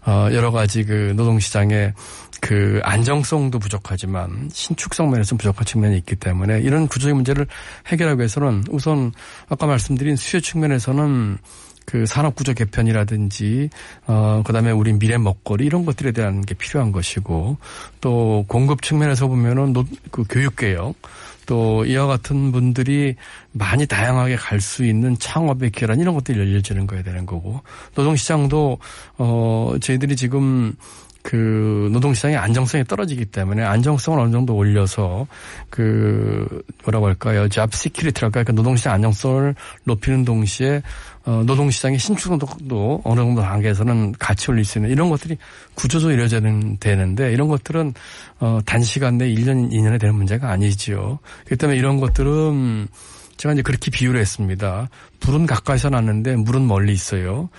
여러 가지 그 노동시장의 그 안정성도 부족하지만 신축성 면에서 부족한 측면이 있기 때문에 이런 구조적 문제를 해결하기 위해서는 우선 아까 말씀드린 수요 측면에서는 그 산업구조 개편이라든지 그다음에 우리 미래 먹거리 이런 것들에 대한 게 필요한 것이고 또 공급 측면에서 보면은 그 교육개혁 또 이와 같은 분들이 많이 다양하게 갈 수 있는 창업의 기회란 이런 것들이 열려지는 거야 되는 거고 노동시장도 저희들이 지금 그 노동시장의 안정성이 떨어지기 때문에 안정성을 어느 정도 올려서 그 뭐라고 할까요? 잡 시큐리티랄까요? 그러니까 노동시장 안정성을 높이는 동시에 노동시장의 신축성도 어느 정도 단계에서는 같이 올릴 수 있는 이런 것들이 구조적으로 이루어져야 되는데 이런 것들은 단시간 내에 1년, 2년에 되는 문제가 아니지요. 그렇기 때문에 이런 것들은 제가 이제 그렇게 비유를 했습니다. 불은 가까이서 났는데 물은 멀리 있어요.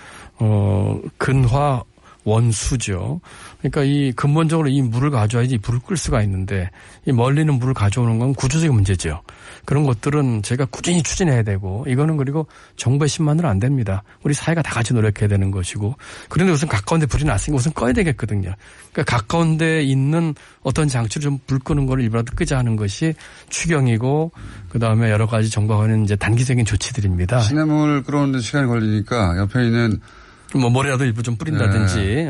근화 원수죠. 그러니까 이 근본적으로 이 물을 가져와야지 불을 끌 수가 있는데 이 멀리는 물을 가져오는 건 구조적인 문제죠. 그런 것들은 제가 꾸준히 추진해야 되고 이거는 그리고 정부의 힘만으로 안 됩니다. 우리 사회가 다 같이 노력해야 되는 것이고 그런데 우선 가까운 데 불이 났으니까 우선 꺼야 되겠거든요. 그러니까 가까운 데 있는 어떤 장치를 좀 불 끄는 거를 일부라도 끄자 하는 것이 추경이고 그다음에 여러 가지 정부가 하는 이제 단기적인 조치들입니다. 시냇물 끌어오는데 시간이 걸리니까 옆에 있는 뭐라도 일부 좀 뿌린다든지,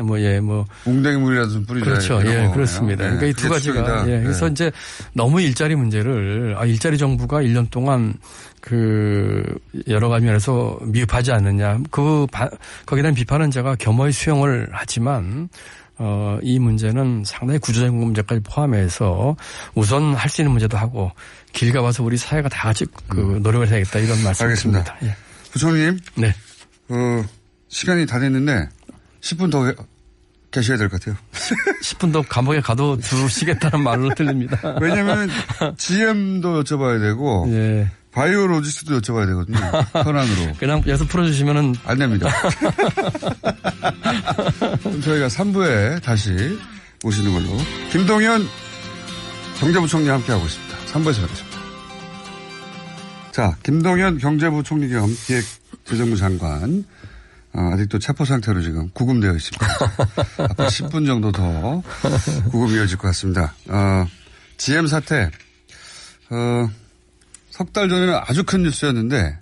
웅덩이물이라도 좀 뿌리자. 그렇죠. 예, 그렇습니다. 그러니까 이 두 가지가, 그래서 이제 너무 일자리 문제를, 일자리 정부가 1년 동안 여러 가지 면에서 미흡하지 않느냐. 거기에 대한 비판은 제가 겸허히 수용을 하지만, 이 문제는 상당히 구조적인 문제까지 포함해서 우선 할 수 있는 문제도 하고, 길 가봐서 우리 사회가 다 같이 노력을 해야겠다 이런 말씀입니다. 알겠습니다. 부총리님. 네. 시간이 다 됐는데 10분 더 계셔야 될 것 같아요. 10분 더 감옥에 가도 두시겠다는 말로 들립니다. 왜냐하면 GM도 여쭤봐야 되고 예. 바이오 로지스도 여쭤봐야 되거든요. 현안으로. 그냥 여기서 풀어주시면은 안 됩니다. 그럼 저희가 3부에 다시 오시는 걸로. 김동연 경제부총리 함께하고 있습니다. 3부에서 뵙겠습니다. 자, 김동연 경제부총리 겸 기획재정부 장관. 아직도 체포 상태로 지금 구금되어 있습니다. 앞으로 10분 정도 더 구금이 이어질 것 같습니다. GM 사태, 석 달 전에는 아주 큰 뉴스였는데,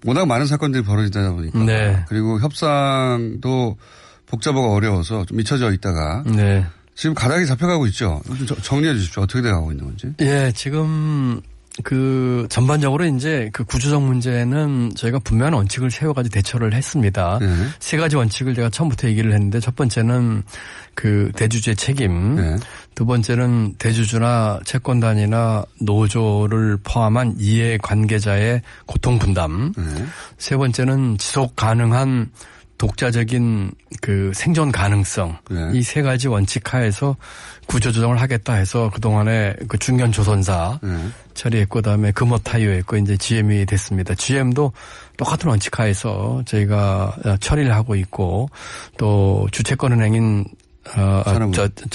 워낙 많은 사건들이 벌어지다 보니까. 네. 그리고 협상도 복잡하고 어려워서 좀 잊혀져 있다가. 네. 지금 가닥이 잡혀가고 있죠. 정리해 주십시오. 어떻게 돼가고 있는 건지. 예, 지금 전반적으로 이제 구조적 문제는 저희가 분명한 원칙을 세워가지고 대처를 했습니다. 네. 세 가지 원칙을 제가 처음부터 얘기를 했는데 첫 번째는 대주주의 책임. 네. 두 번째는 대주주나 채권단이나 노조를 포함한 이해 관계자의 고통 분담. 네. 세 번째는 지속 가능한 독자적인 생존 가능성. 네. 이 세 가지 원칙 하에서 구조조정을 하겠다 해서 그동안에 중견 조선사 네. 처리했고 그다음에 금호타이어했고 이제 GM이 됐습니다. GM도 똑같은 원칙 하에서 저희가 처리를 하고 있고 또 주채권은행인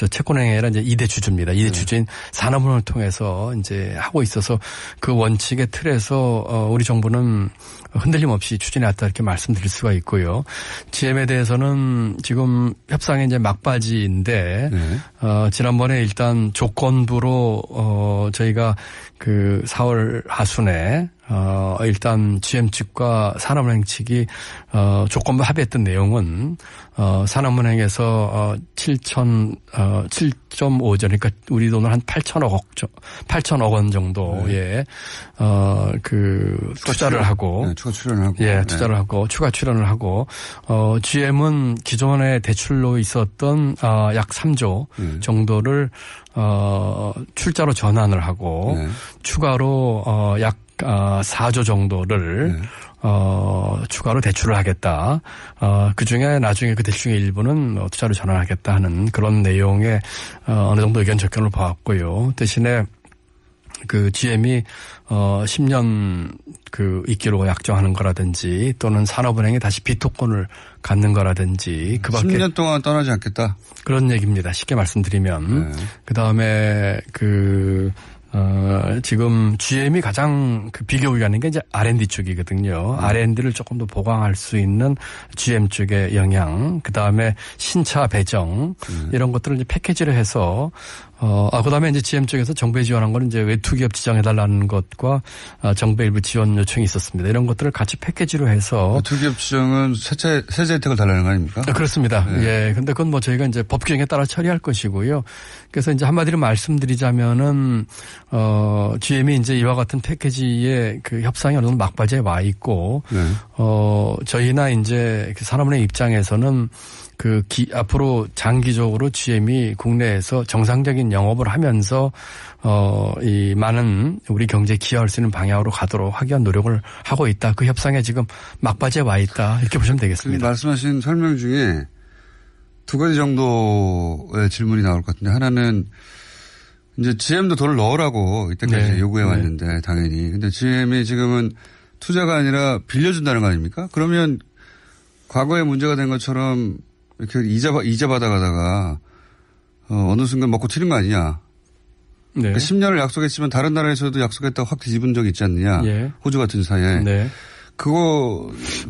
채권은행이 아니라 이제 2대 주주입니다. 2대 주주인 산업은행을 통해서 이제 하고 있어서 그 원칙의 틀에서 우리 정부는 흔들림 없이 추진해왔다 이렇게 말씀드릴 수가 있고요. GM에 대해서는 지금 협상이 이제 막바지인데, 네. 지난번에 일단 조건부로, 저희가 4월 하순에 일단 GM 측과 산업은행 측이 조건부 합의했던 내용은 산업은행에서 7.5조 그러니까 우리 돈으로 한 8천억 원 정도의 투자를 하고 네, 추가 출연을 하고 투자를 하고 추가 출연을 하고 GM은 기존에 대출로 있었던 약 3조 정도를 출자로 전환을 하고 추가로 약 4조 정도를 추가로 대출을 하겠다. 그중에 나중에 그 대출의 일부는 투자로 전환하겠다 하는 그런 내용의 어느 정도 의견 접견을 봐왔고요. 대신에 GM이 10년 있기로 약정하는 거라든지 또는 산업은행이 다시 비토권을 갖는 거라든지 그밖에 10년 동안 떠나지 않겠다. 그런 얘기입니다. 쉽게 말씀드리면 그다음에 지금 GM이 가장 비교가 있는 게 이제 R&D 쪽이거든요. R&D를 조금 더 보강할 수 있는 GM 쪽의 영향, 그 다음에 신차 배정 이런 것들을 이제 패키지를 해서 그다음에 이제 GM 쪽에서 정부에 지원한 거는 이제 외투기업 지정해달라는 것과 정부 일부 지원 요청이 있었습니다. 이런 것들을 같이 패키지로 해서 외투기업 지정은 세제 혜택을 달라는 거 아닙니까? 그렇습니다. 네. 예. 근데 그건 저희가 이제 법 규정에 따라 처리할 것이고요. 그래서 이제 한마디로 말씀드리자면은 GM이 이제 이와 같은 패키지의 협상이 어느 정도 막바지에 와 있고 저희나 이제 산업은행 입장에서는 앞으로 장기적으로 GM이 국내에서 정상적인 영업을 하면서 이 많은 우리 경제에 기여할 수 있는 방향으로 가도록 하기 위한 노력을 하고 있다. 그 협상에 지금 막바지에 와 있다. 이렇게 보시면 되겠습니다. 말씀하신 설명 중에 두 가지 정도의 질문이 나올 것 같은데 하나는 이제 GM도 돈을 넣으라고 이때까지 요구해 왔는데 당연히. 근데 GM이 지금은 투자가 아니라 빌려준다는 거 아닙니까? 그러면 과거에 문제가 된 것처럼 이렇게 이자 받아가다가 어느 순간 먹고 튀는 거 아니냐. 네. 그러니까 10년을 약속했지만 다른 나라에서도 약속했다고 확 뒤집은 적이 있지 않느냐. 호주 같은 사이에. 네. 그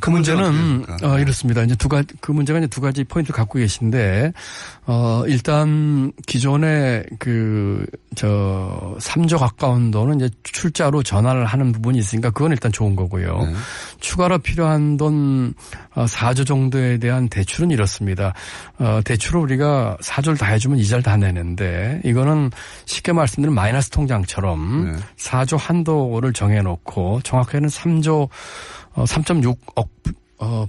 문제는 이렇습니다. 이제 그 문제가 이제 두 가지 포인트를 갖고 계신데 일단 기존에 3조 가까운 돈은 이제 출자로 전환을 하는 부분이 있으니까 그건 일단 좋은 거고요. 추가로 필요한 돈 4조 정도에 대한 대출은 이렇습니다. 대출을 우리가 4조를 다 해주면 이자를 다 내는데 이거는 쉽게 말씀드리면 마이너스 통장처럼 4조 한도를 정해놓고 정확하게는 3.6억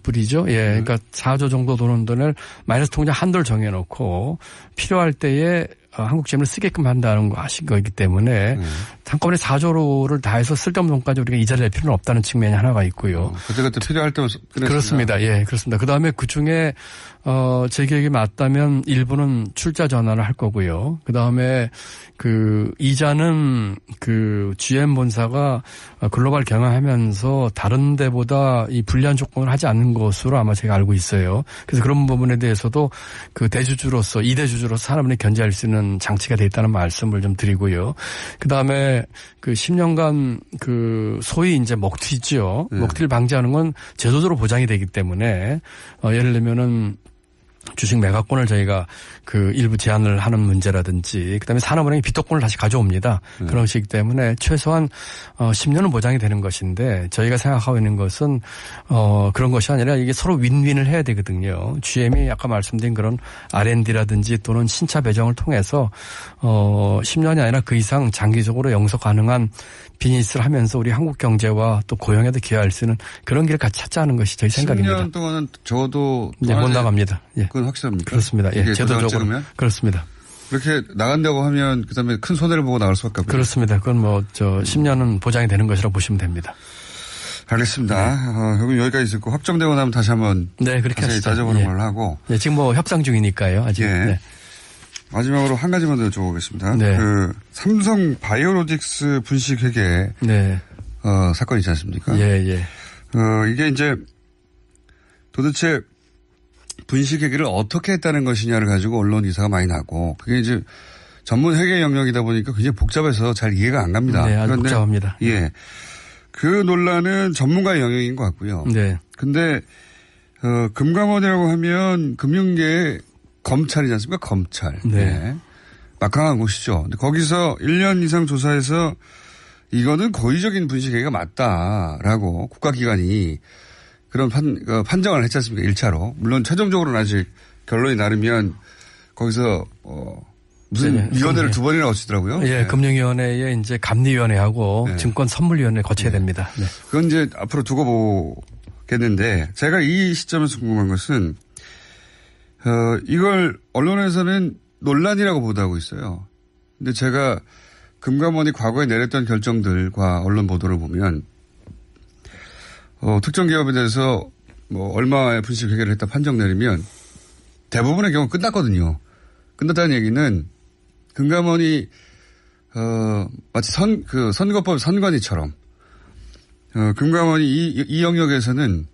불이죠. 예. 그러니까 4조 정도 도는 돈을 마이너스 통장 한도를 정해놓고 필요할 때에 한국재물을 쓰게끔 한다는 거 하신 거이기 때문에 한꺼번에 4조를 다 해서 쓸데없는 돈까지 우리가 이자를 낼 필요는 없다는 측면이 하나가 있고요. 그때그때 필요할 때만 그렇습니다. 예, 그렇습니다. 그 다음에 그 중에 제 기억에 맞다면 일부는 출자 전환을 할 거고요. 그 다음에 이자는 GM 본사가 글로벌 경영하면서 다른 데보다 이 불리한 조건을 하지 않는 것으로 아마 제가 알고 있어요. 그래서 그런 부분에 대해서도 대주주로서 2대 주주로서 산업은행이 견제할 수 있는 장치가 돼 있다는 말씀을 좀 드리고요. 그 다음에 10년간 소위 이제 먹튀죠. 먹튀를 방지하는 건 제도적으로 보장이 되기 때문에 예를 들면은 주식 매각권을 저희가 그 일부 제한을 하는 문제라든지 그다음에 산업은행이 비토권을 다시 가져옵니다. 그런 것이기 때문에 최소한 10년은 보장이 되는 것인데 저희가 생각하고 있는 것은 그런 것이 아니라 이게 서로 윈윈을 해야 되거든요. GM이 아까 말씀드린 그런 R&D라든지 또는 신차 배정을 통해서 10년이 아니라 그 이상 장기적으로 영속 가능한 비즈니스를 하면서 우리 한국 경제와 또 고용에도 기여할 수 있는 그런 길을 같이 찾자는 것이 저희 생각입니다. 10년 동안은 적어도 네, 못 나갑니다. 예. 그건 확실합니까? 그렇습니다. 예, 제도적으로 그렇습니다. 그렇게 나간다고 하면 그다음에 큰 손해를 보고 나갈 수밖에 없죠. 그렇습니다. 그건 10년은 보장이 되는 것이라고 보시면 됩니다. 알겠습니다. 여기 여기까지 있었고 확정되고 나면 다시 한번 그렇게 자세히 따져보는 걸로 하고. 네, 지금 협상 중이니까요. 아직. 예. 네. 마지막으로 한 가지만 더 여쭤보겠습니다. 네. 그 삼성 바이오로직스 분식회계 네. 사건 있지 않습니까? 예. 이게 이제 도대체 분식회계를 어떻게 했다는 것이냐를 가지고 언론 기사가 많이 나고 그게 이제 전문 회계 영역이다 보니까 굉장히 복잡해서 잘 이해가 안 갑니다. 네, 아주 그런데 복잡합니다. 예. 그 논란은 전문가의 영역인 것 같고요. 네. 근데 금감원이라고 하면 금융계의 검찰이지 않습니까? 검찰. 네. 막강한 곳이죠. 근데 거기서 1년 이상 조사해서 이거는 고의적인 분식회계가 맞다라고 국가기관이 그런 판정을 했지 않습니까? 1차로. 물론 최종적으로는 아직 결론이 나르면 거기서 무슨 위원회를 두 번이나 거치더라고요. 예, 금융위원회에 이제 감리위원회하고 증권선물위원회 거쳐야 됩니다. 네. 그건 이제 앞으로 두고 보겠는데 제가 이 시점에서 궁금한 것은 이걸 언론에서는 논란이라고 보도하고 있어요. 근데 제가 금감원이 과거에 내렸던 결정들과 언론 보도를 보면 특정 기업에 대해서 얼마의 분식 회계를 했다 판정 내리면 대부분의 경우 끝났거든요. 끝났다는 얘기는 금감원이 마치 선거법 선관위처럼 금감원이 이 영역에서는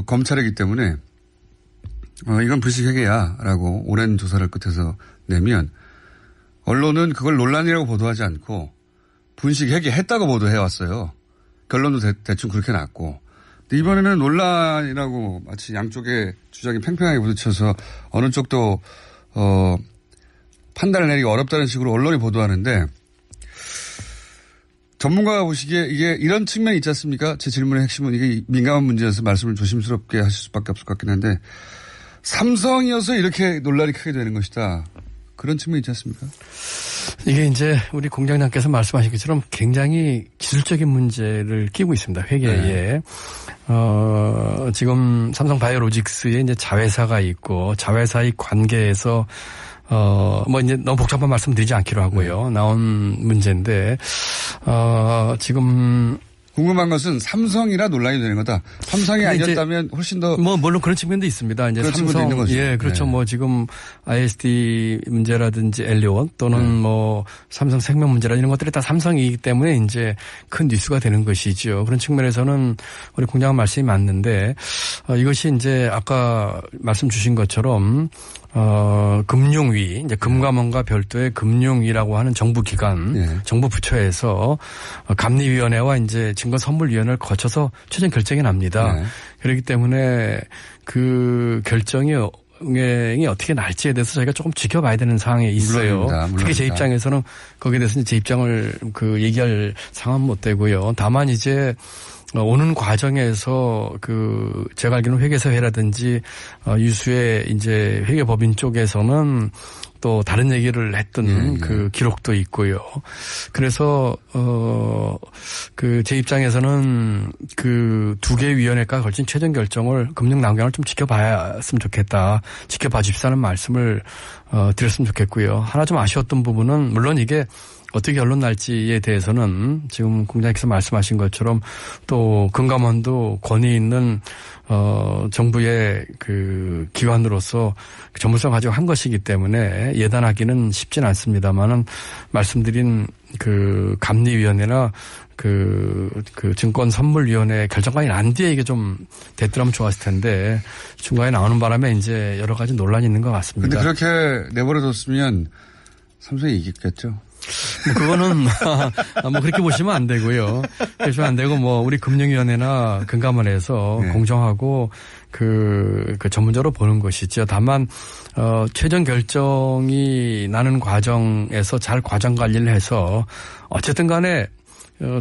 검찰이기 때문에 이건 분식회계야라고 오랜 조사를 끝에서 내면 언론은 그걸 논란이라고 보도하지 않고 분식회계 했다고 보도해왔어요. 결론도 대충 그렇게 났고. 근데 이번에는 논란이라고 마치 양쪽의 주장이 팽팽하게 부딪혀서 어느 쪽도 판단을 내리기 어렵다는 식으로 언론이 보도하는데 전문가가 보시기에 이게 이런 측면이 있지 않습니까? 제 질문의 핵심은 이게 민감한 문제여서 말씀을 조심스럽게 하실 수밖에 없을 것 같긴 한데 삼성이어서 이렇게 논란이 크게 되는 것이다. 그런 측면이 있지 않습니까? 이게 이제 우리 공장장께서 말씀하신 것처럼 굉장히 기술적인 문제를 끼고 있습니다. 회계에. 네. 지금 삼성 바이오로직스에 이제 자회사가 있고 자회사의 관계에서 이제 너무 복잡한 말씀 드리지 않기로 하고요. 나온 문제인데, 지금. 궁금한 것은 삼성이라 논란이 되는 거다. 삼성이 아니었다면 훨씬 더. 물론 그런 측면도 있습니다. 이제 그런 삼성. 있는 거죠. 예, 그렇죠. 네. 지금 ISD 문제라든지 엘리온 또는 삼성 생명 문제라 이런 것들이 다 삼성이기 때문에 이제 큰 뉴스가 되는 것이죠. 그런 측면에서는 우리 공장은 말씀이 맞는데, 이것이 이제 아까 말씀 주신 것처럼 금융위, 이제 금감원과 별도의 금융위라고 하는 정부기관, 정부 부처에서 감리위원회와 이제 증권선물위원회를 거쳐서 최종 결정이 납니다. 그렇기 때문에 그 결정이 어떻게 날지에 대해서 저희가 조금 지켜봐야 되는 상황에 있어요. 물론입니다. 특히 제 입장에서는 거기에 대해서 제 입장을 얘기할 상황은 못 되고요. 다만 이제 오는 과정에서 제가 알기로는 회계사회라든지 유수의 이제 회계법인 쪽에서는 또 다른 얘기를 했던 그 기록도 있고요. 그래서 제 입장에서는 그 두 개의 위원회가 걸친 최종 결정을 금융난강을 좀 지켜봤으면 좋겠다. 지켜봐 주십사는 말씀을 드렸으면 좋겠고요. 하나 좀 아쉬웠던 부분은 물론 이게 어떻게 결론 날지에 대해서는 지금 공장장께서 말씀하신 것처럼 또 금감원도 권위 있는 정부의 그 기관으로서 전문성을 가지고 한 것이기 때문에 예단하기는 쉽진 않습니다만은 말씀드린 그 감리위원회나 그 증권선물위원회 결정관이 난 뒤에 이게 좀 됐더라면 좋았을 텐데 중간에 나오는 바람에 이제 여러 가지 논란이 있는 것 같습니다. 그런데 그렇게 내버려뒀으면 삼성이 이겼겠죠. 그거는 그렇게 보시면 안 되고요. 그러시면 안 되고 우리 금융위원회나 금감원에서 공정하고 그 전문적으로 보는 것이죠. 다만 최종 결정이 나는 과정에서 잘 과정 관리를 해서 어쨌든 간에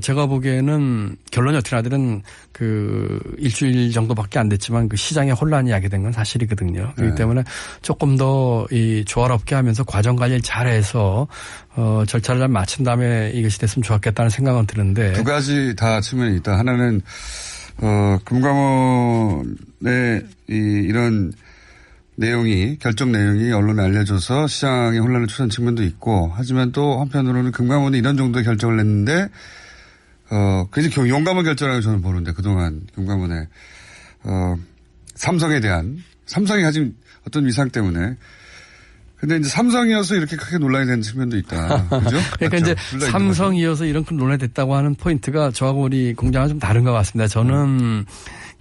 제가 보기에는 결론이 어떻게 나든 그 일주일 정도밖에 안 됐지만 그 시장에 혼란이 야기된 건 사실이거든요. 그렇기 때문에 조금 더 이 조화롭게 하면서 과정 관리를 잘해서 절차를 잘 마친 다음에 이것이 됐으면 좋았겠다는 생각은 드는데 두 가지 다 측면이 있다. 하나는 금감원의 이런 내용이 결정 내용이 언론에 알려져서 시장의 혼란을 초래한 측면도 있고 하지만 또 한편으로는 금감원이 이런 정도의 결정을 냈는데 굉장히 용감한 결정이라고 저는 보는데 그동안 금감원의 삼성에 대한 삼성이 가진 어떤 위상 때문에 근데 이제 삼성이어서 이렇게 크게 논란이 되는 측면도 있다. 그죠? 그러니까 이제 삼성이어서 이런 큰 논란이 됐다고 하는 포인트가 저하고 우리 공장은 좀 다른 것 같습니다. 저는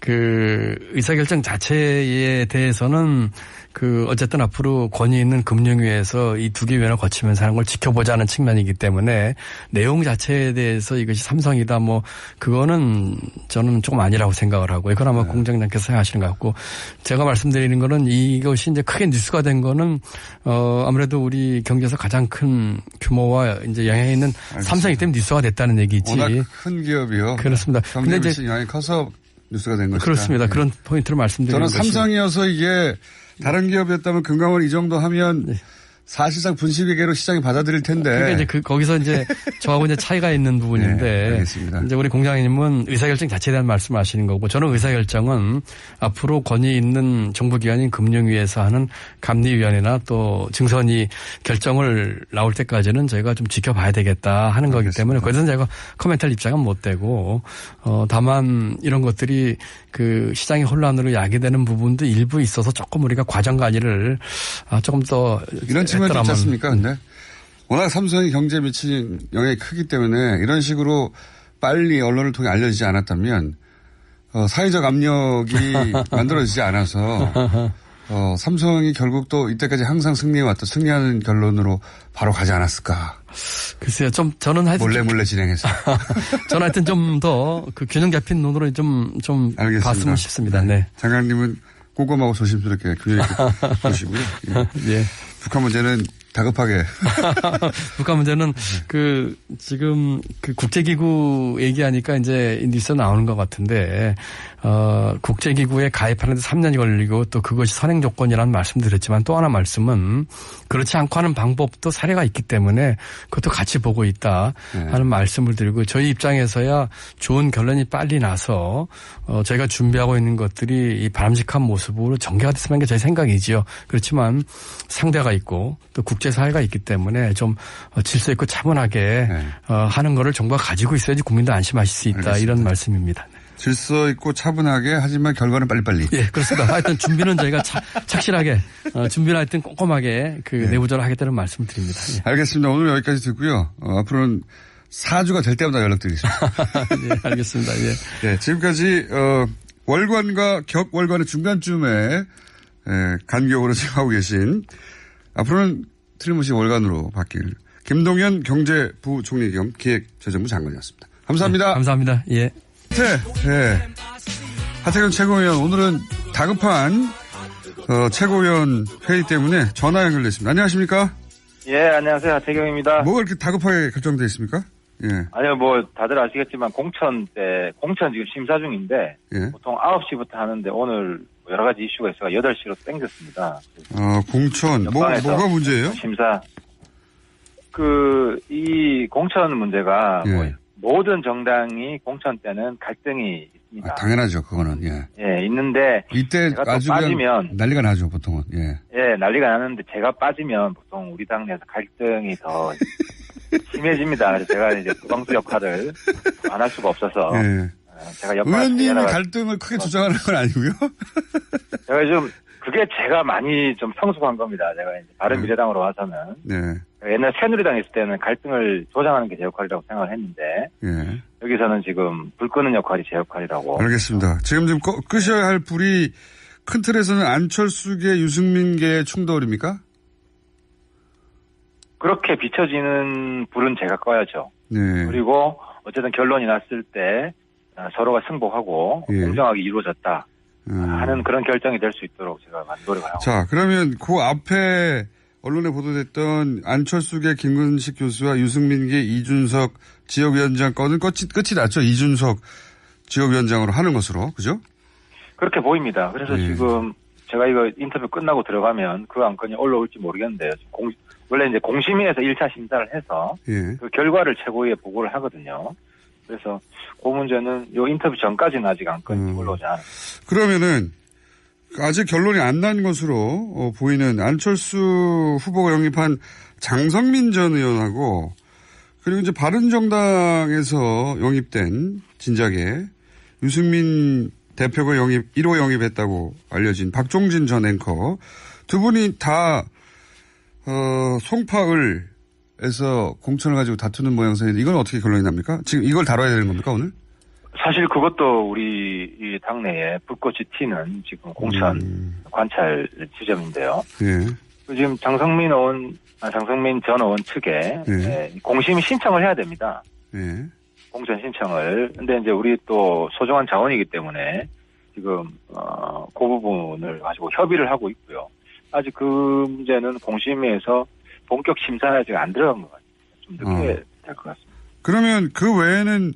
그 의사결정 자체에 대해서는 그 어쨌든 앞으로 권위 있는 금융위에서 이 두 개 위원을 거치면서 하는 걸 지켜보자는 측면이기 때문에 내용 자체에 대해서 이것이 삼성이다 뭐 그거는 저는 조금 아니라고 생각을 하고 이건 아마 공장장께서 생각하시는 것 같고 제가 말씀드리는 거는 이것이 이제 크게 뉴스가 된 거는 아무래도 우리 경제에서 가장 큰 규모와 이제 영향이 있는 알겠습니다. 삼성이기 때문에 뉴스가 됐다는 얘기지. 워낙 큰 기업이요. 그렇습니다. 경제 미친 영향이 커서 뉴스가 된 것이다. 그렇습니다. 네. 그런 포인트를 말씀드리는 저는 것이. 삼성이어서 이게 다른 기업이었다면 금감원 이 정도 하면 네. 사실상 분식회계로 시장이 받아들일 텐데. 그러니까 이제 거기서 이제 저하고 이제 차이가 있는 부분인데. 네, 알겠습니다. 이제 우리 공장님은 의사결정 자체에 대한 말씀을 하시는 거고 저는 의사결정은 앞으로 권위 있는 정부기관인 금융위에서 하는 감리위원회나 또 증선위 결정을 나올 때까지는 저희가 좀 지켜봐야 되겠다 하는 거기 때문에 거기서는 제가 코멘트할 입장은 못 되고 다만 이런 것들이 그 시장의 혼란으로 야기되는 부분도 일부 있어서 조금 우리가 과정 관리를 조금 더 이런 측면이 있지 않습니까? 근데 워낙 삼성이 경제에 미치는 영향이 크기 때문에 이런 식으로 빨리 언론을 통해 알려지지 않았다면 사회적 압력이 만들어지지 않아서 삼성이 결국 또 이때까지 항상 승리해왔던 승리하는 결론으로 바로 가지 않았을까. 글쎄요, 저는 하여튼. 몰래 진행해서. 저는 하여튼 좀 더 그 균형 잡힌 눈으로 좀 알겠습니다. 봤으면 싶습니다. 네. 장관님은 꼼꼼하고 조심스럽게 균형 있게 보시고요. 예. 북한 문제는 다급하게. 북한 문제는 지금 국제기구 얘기하니까 이제 뉴스에 나오는 것 같은데, 국제기구에 가입하는데 3년이 걸리고 또 그것이 선행 조건이라는 말씀 드렸지만 또 하나 말씀은 그렇지 않고 하는 방법도 사례가 있기 때문에 그것도 같이 보고 있다 하는 말씀을 드리고 저희 입장에서야 좋은 결론이 빨리 나서 저희가 준비하고 있는 것들이 이 바람직한 모습으로 전개가 됐으면 하는 게 저희 생각이지요. 그렇지만 상대가 있고 또 국제사회가 있기 때문에 좀 질서 있고 차분하게 하는 거를 정부가 가지고 있어야지 국민도 안심하실 수 있다. 알겠습니다. 이런 말씀입니다. 질서 있고 차분하게 하지만 결과는 빨리빨리. 예, 그렇습니다. 하여튼 준비는 저희가 착실하게, 준비는 하여튼 꼼꼼하게 내부적으로 하겠다는 말씀을 드립니다. 예. 알겠습니다. 오늘 여기까지 듣고요. 앞으로는 4주가 될 때마다 연락드리겠습니다. 예, 알겠습니다. 예. 네, 지금까지, 월관과 격월관의 중간쯤에, 간격으로 지금 하고 계신, 앞으로는 틀림없이 월간으로 바뀔 김동연 경제부총리 겸 기획재정부 장관이었습니다. 감사합니다. 감사합니다. 예. 네. 하태경 최고위원, 오늘은 다급한, 최고위원 회의 때문에 전화 연결됐습니다. 안녕하십니까? 예, 안녕하세요. 하태경입니다. 뭐가 이렇게 다급하게 결정되어 있습니까? 예. 아니요, 다들 아시겠지만, 공천 지금 심사 중인데, 예. 보통 9시부터 하는데, 오늘 여러 가지 이슈가 있어서 8시로 땡겼습니다. 공천. 뭐가 문제예요? 심사. 이 공천 문제가, 예. 모든 정당이 공천 때는 갈등이 있습니다. 당연하죠, 그거는, 예. 예, 있는데, 이때 제가 또 아주 빠지면, 난리가 나죠, 보통은, 예. 예, 난리가 나는데, 제가 빠지면 보통 우리 당 내에서 갈등이 더 심해집니다. 그래서 제가 이제 구방수 역할을 안 할 수가 없어서, 예. 제가 역할을 의원님이 갈등을 크게 조장하는 건 아니고요? 제가 그게 제가 많이 좀 성숙한 겁니다. 제가 이제 바른미래당으로 와서는. 네. 옛날 새누리당 있을 때는 갈등을 조장하는 게 제 역할이라고 생각을 했는데, 예. 여기서는 지금 불 끄는 역할이 제 역할이라고. 알겠습니다. 지금 좀 끄셔야 할 불이 큰 틀에서는 안철수계 유승민계의 충돌입니까? 그렇게 비춰지는 불은 제가 꺼야죠. 네. 그리고 어쨌든 결론이 났을 때 서로가 승복하고 예. 공정하게 이루어졌다. 하는 그런 결정이 될 수 있도록 제가 노력을 하고. 자, 그러면 그 앞에 언론에 보도됐던 안철수계 김근식 교수와 유승민계 이준석 지역위원장 건은 끝이 났죠. 이준석 지역위원장으로 하는 것으로. 그죠? 그렇게 보입니다. 그래서 지금 제가 이거 인터뷰 끝나고 들어가면 그 안건이 올라올지 모르겠는데요. 원래 이제 공심위에서 1차 심사를 해서 그 결과를 최고위에 보고를 하거든요. 그래서 그 문제는 요 인터뷰 전까지는 아직 안건이 올라오지 않았습니다. 그러면은 아직 결론이 안 난 것으로 보이는 안철수 후보가 영입한 장성민 전 의원하고 그리고 이제 바른정당에서 영입된 진작에 유승민 대표가 1호 영입했다고 알려진 박종진 전 앵커 두 분이 다 송파을에서 공천을 가지고 다투는 모양새인데 이건 어떻게 결론이 납니까? 지금 이걸 다뤄야 되는 겁니까 오늘? 사실 그것도 우리 이 당내에 불꽃이 튀는 지금 공천 관찰 지점인데요. 지금 장성민 전 의원 측에 공심 신청을 해야 됩니다. 공천 신청을. 근데 이제 우리 또 소중한 자원이기 때문에 지금 그 부분을 가지고 협의를 하고 있고요. 아직 그 문제는 공심위에서 본격 심사에 아직 안 들어간 것 같아요. 좀 늦게 될 것 같습니다. 그러면 그 외에는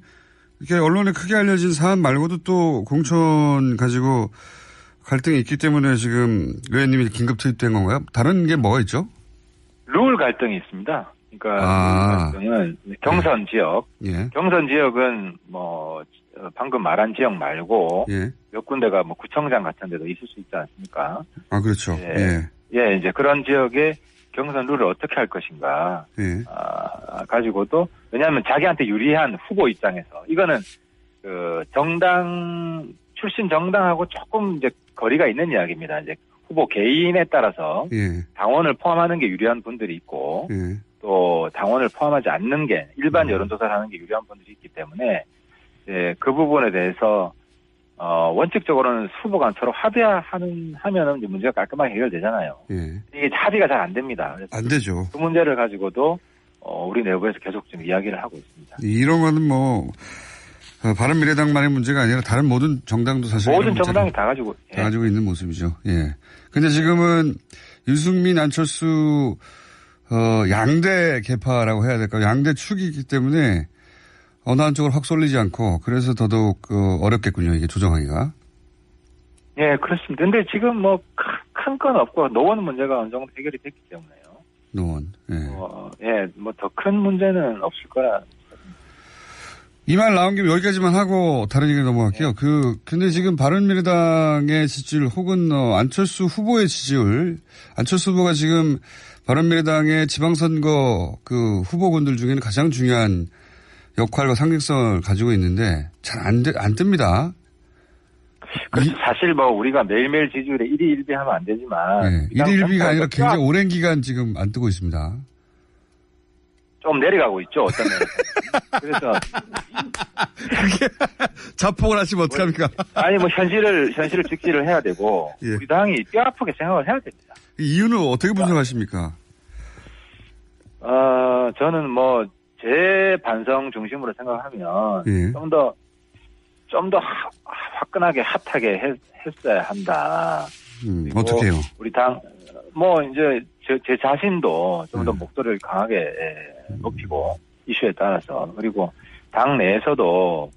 이렇게 언론에 크게 알려진 사안 말고도 또 공천 가지고 갈등이 있기 때문에 지금 의원님이 긴급 투입된 건가요? 다른 게 뭐가 있죠? 룰 갈등이 있습니다. 그러니까 룰 갈등은 경선 지역. 경선 지역은 뭐 방금 말한 지역 말고 몇 군데가 뭐 구청장 같은 데도 있을 수 있지 않습니까? 아, 그렇죠. 이제 그런 지역에 경선 룰을 어떻게 할 것인가 가지고도 왜냐하면 자기한테 유리한 후보 입장에서 이거는 그 정당 출신 정당하고 조금 이제 거리가 있는 이야기입니다. 이제 후보 개인에 따라서 당원을 포함하는 게 유리한 분들이 있고 또 당원을 포함하지 않는 게 일반 여론조사를 하는 게 유리한 분들이 있기 때문에 그 부분에 대해서 원칙적으로는 후보 간 서로 하면은 이제 문제가 깔끔하게 해결되잖아요. 이게 합의가 잘 안 됩니다. 안 되죠. 그 문제를 가지고도 우리 내부에서 계속 지금 이야기를 하고 있습니다. 이런 거는 뭐 바른미래당만의 문제가 아니라 다른 모든 정당도 사실 모든 정당이 다 가지고 있는 모습이죠. 근데 지금은 유승민, 안철수 양대 계파라고 해야 될까요? 양대 축이 있기 때문에 어느 한쪽으로 확 쏠리지 않고 그래서 더더욱 어렵겠군요. 이게 조정하기가. 그렇습니다. 근데 지금 뭐 큰 건 없고 노원 문제가 어느 정도 해결이 됐기 때문에요. 노원. 뭐 더 큰 문제는 없을 거라. 이 말 나온 김에 여기까지만 하고 다른 얘기 넘어갈게요. 근데 지금 바른미래당의 지지율 혹은 안철수 후보의 지지율, 안철수 후보가 지금 바른미래당의 지방선거 그 후보군들 중에는 가장 중요한 역할과 상징성을 가지고 있는데 잘 안 뜹니다. 그렇죠. 사실 뭐 우리가 매일매일 지지율에 1위 1비 하면 안 되지만 1위 1비가 아니라 굉장히 오랜 기간 지금 안 뜨고 있습니다. 좀 내려가고 있죠. 어떤 면에서. 그래서 자폭을 하시면 어떡합니까? 아니 뭐 현실을 직시를 해야 되고 우리 당이 뼈아프게 생각을 해야 됩니다. 이유는 어떻게 분석하십니까? 저는 뭐 제 반성 중심으로 생각하면 좀 더 화끈하게 핫하게 했어야 한다. 어떻게 해요? 우리 당 뭐 이제 제 자신도 좀 더 목소리를 강하게 높이고 이슈에 따라서 그리고 당 내에서도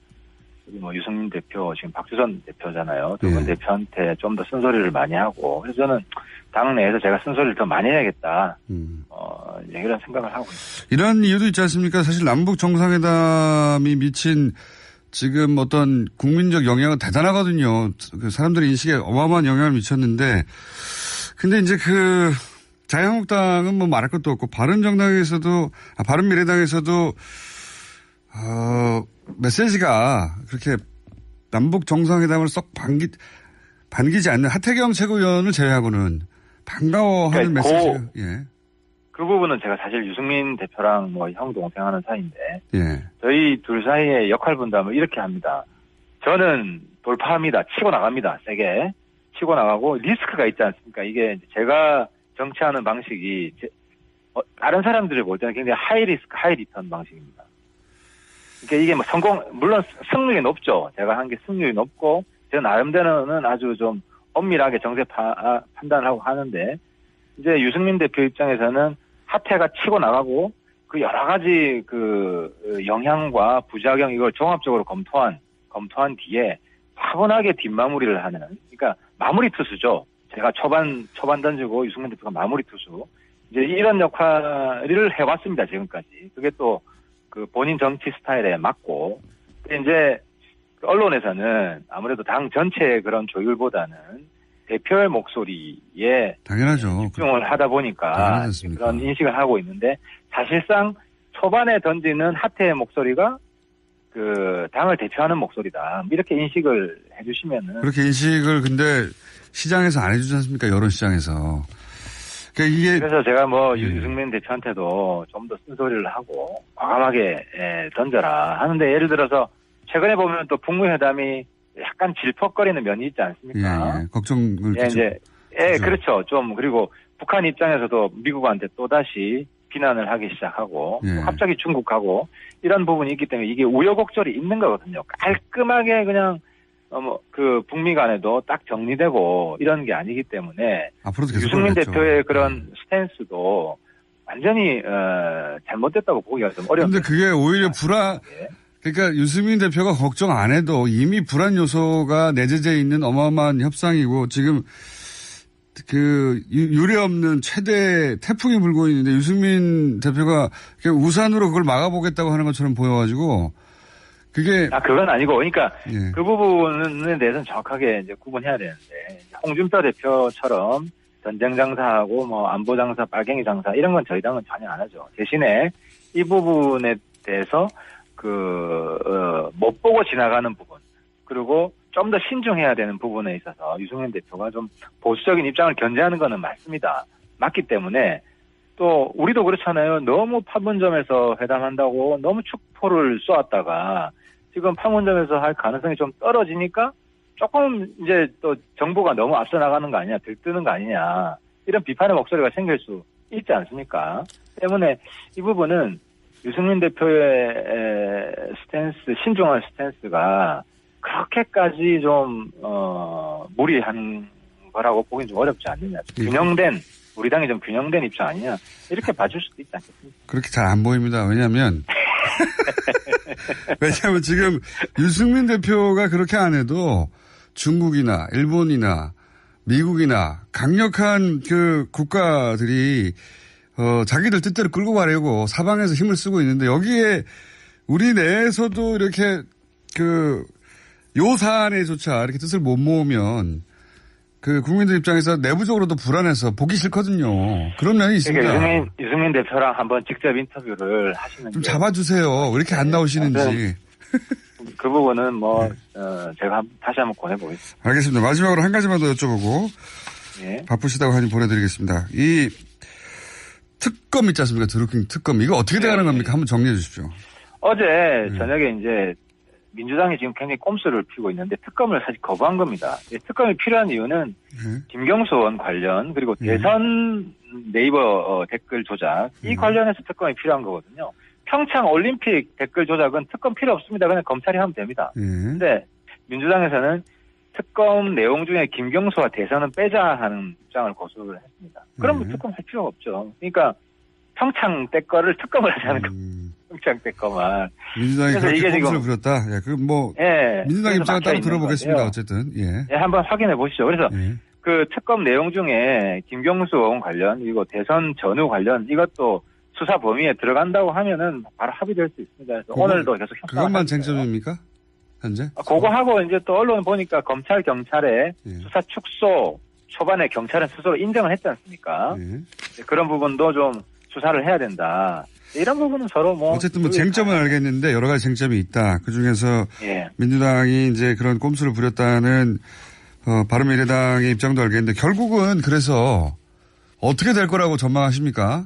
뭐 유승민 대표 지금 박주선 대표잖아요. 두 분 대표한테 좀 더 쓴소리를 많이 하고 그래서 저는 당 내에서 제가 쓴소리를 더 많이 해야겠다. 이런 생각을 하고 있습니다. 이런 이유도 있지 않습니까? 사실 남북 정상회담이 미친 지금 어떤 국민적 영향은 대단하거든요. 그 사람들의 인식에 어마어마한 영향을 미쳤는데 근데 이제 자유한국당은 뭐 말할 것도 없고 바른미래당에서도 메시지가 그렇게 남북 정상회담을 썩 반기지 않는 하태경 최고위원을 제외하고는 반가워하는 메시지가 그 부분은 제가 사실 유승민 대표랑 뭐 형 동생 하는 사이인데 저희 둘 사이의 역할 분담을 이렇게 합니다. 저는 돌파합니다. 치고 나갑니다. 세게 치고 나가고 리스크가 있지 않습니까? 이게 제가 정치하는 방식이 다른 사람들이 볼 때는 굉장히 하이 리스크 하이 리턴 방식입니다. 그러니까 이게 뭐 물론 승률이 높죠. 제가 한 게 승률이 높고 저 나름대로는 아주 좀 엄밀하게 정세 판단을 하고 하는데 이제 유승민 대표 입장에서는 하태가 치고 나가고 그 여러 가지 그 영향과 부작용 이걸 종합적으로 검토한 뒤에 차분하게 뒷마무리를 하는 그러니까 마무리 투수죠. 제가 초반 던지고 유승민 대표가 마무리 투수 이제 이런 역할을 해왔습니다 지금까지. 그게 또 그 본인 정치 스타일에 맞고 이제 언론에서는 아무래도 당 전체의 그런 조율보다는 대표의 목소리에 당연하죠. 집중을 하다 보니까 그런 인식을 하고 있는데 사실상 초반에 던지는 하태의 목소리가 그 당을 대표하는 목소리다. 이렇게 인식을 해주시면은 그렇게 인식을 근데 시장에서 안 해주지 않습니까? 여론 시장에서. 그러니까 이게 그래서 제가 뭐 유승민 대표한테도 좀 더 쓴소리를 하고 과감하게 던져라 하는데 예를 들어서 최근에 보면 또 북미 회담이 약간 질퍽거리는 면이 있지 않습니까? 예. 걱정을 이제 그렇죠. 좀 그리고 북한 입장에서도 미국한테 또 다시 비난을 하기 시작하고 또 갑자기 중국하고 이런 부분이 있기 때문에 이게 우여곡절이 있는 거거든요. 깔끔하게 그냥 그 북미 간에도 딱 정리되고 이런 게 아니기 때문에 앞으로도 계속 유승민 그러겠죠. 대표의 그런 스탠스도 완전히 잘못됐다고 보기가 좀 어렵습니다. 근데 그게 오히려 그러니까 유승민 대표가 걱정 안 해도 이미 불안 요소가 내재돼 있는 어마어마한 협상이고 지금 그 유례없는 최대 태풍이 불고 있는데 유승민 대표가 그냥 우산으로 그걸 막아보겠다고 하는 것처럼 보여가지고 그게 그건 아니고 그러니까 그 부분에 대해서는 정확하게 이제 구분해야 되는데 홍준표 대표처럼 전쟁 장사하고 뭐 안보 장사, 빨갱이 장사 이런 건 저희 당은 전혀 안 하죠. 대신에 이 부분에 대해서 못 보고 지나가는 부분 그리고 좀 더 신중해야 되는 부분에 있어서 유승민 대표가 좀 보수적인 입장을 견제하는 거는 맞습니다. 맞기 때문에 또 우리도 그렇잖아요. 너무 판문점에서 회담한다고 너무 축포를 쏘았다가 지금 판문점에서 할 가능성이 좀 떨어지니까 조금 이제 또 정부가 너무 앞서 나가는 거 아니냐, 들뜨는 거 아니냐 이런 비판의 목소리가 생길 수 있지 않습니까? 때문에 이 부분은 유승민 대표의 신중한 스탠스가 그렇게까지 좀 무리한 거라고 보기는 좀 어렵지 않느냐. 우리 당이 좀 균형된 입장 아니냐 이렇게 봐줄 수도 있지 않겠습니까? 그렇게 잘 안 보입니다. 왜냐하면 지금 유승민 대표가 그렇게 안 해도 중국이나 일본이나 미국이나 강력한 그 국가들이 자기들 뜻대로 끌고 가려고 사방에서 힘을 쓰고 있는데 여기에 우리 내에서도 이렇게 요 사안에조차 이렇게 뜻을 못 모으면 그 국민들 입장에서 내부적으로도 불안해서 보기 싫거든요. 그런 면이 있습니다. 그러니까 유승민 대표랑 한번 직접 인터뷰를 하시는 좀 잡아주세요. 왜 이렇게 안 나오시는지. 그 부분은 제가 다시 한번 권해보겠습니다. 알겠습니다. 마지막으로 한 가지만 더 여쭤보고 바쁘시다고 하니 보내드리겠습니다. 이 특검 있지 않습니까? 드루킹 특검. 이거 어떻게 돼가는 겁니까? 한번 정리해 주십시오. 어제 저녁에 이제 민주당이 지금 굉장히 꼼수를 피우고 있는데 특검을 사실 거부한 겁니다. 특검이 필요한 이유는 김경수 의원 관련 그리고 대선 네이버 댓글 조작 이 관련해서 특검이 필요한 거거든요. 평창 올림픽 댓글 조작은 특검 필요 없습니다. 그냥 검찰이 하면 됩니다. 그런데 민주당에서는 특검 내용 중에 김경수와 대선은 빼자 하는 입장을 고수를 했습니다. 그럼 특검 할 필요가 없죠. 그러니까 평창 때 거를 특검을 하자는 겁니다. 평창 때 거만. 민주당이 그렇게 꼼수를 부렸다. 민주당 입장을 따로 들어보겠습니다. 어쨌든. 한번 확인해 보시죠. 그래서 그 특검 내용 중에 김경수 의원 관련 그리고 대선 전후 관련 이것도 수사 범위에 들어간다고 하면은 바로 합의될 수 있습니다. 그래서 오늘도 계속 협상. 그것만 쟁점입니까? 현재? 그거하고 이제 또 언론 보니까 검찰 경찰의 수사 축소 초반에 경찰은 스스로 인정을 했지 않습니까? 그런 부분도 좀 수사를 해야 된다. 이런 부분은 서로 어쨌든 쟁점은 알겠는데 여러 가지 쟁점이 있다. 그 중에서 민주당이 이제 그런 꼼수를 부렸다는 바른미래당의 입장도 알겠는데 결국은 그래서 어떻게 될 거라고 전망하십니까?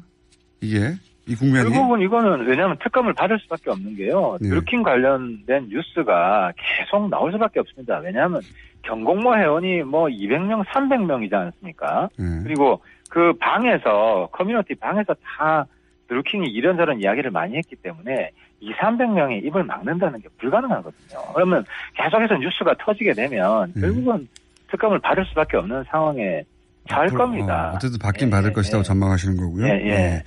이 국면이? 결국은 이거는 왜냐하면 특검을 받을 수밖에 없는 게요. 드루킹 관련된 뉴스가 계속 나올 수밖에 없습니다. 왜냐하면 경공모 회원이 200명, 300명이지 않습니까? 그리고 그 방에서 커뮤니티 방에서 다 드루킹이 이런저런 이야기를 많이 했기 때문에 200~300명의 입을 막는다는 게 불가능하거든요. 그러면 계속해서 뉴스가 터지게 되면 결국은 특검을 받을 수밖에 없는 상황에 처할 겁니다. 어쨌든 받긴 받을 것이라고 전망하시는 거고요. 예.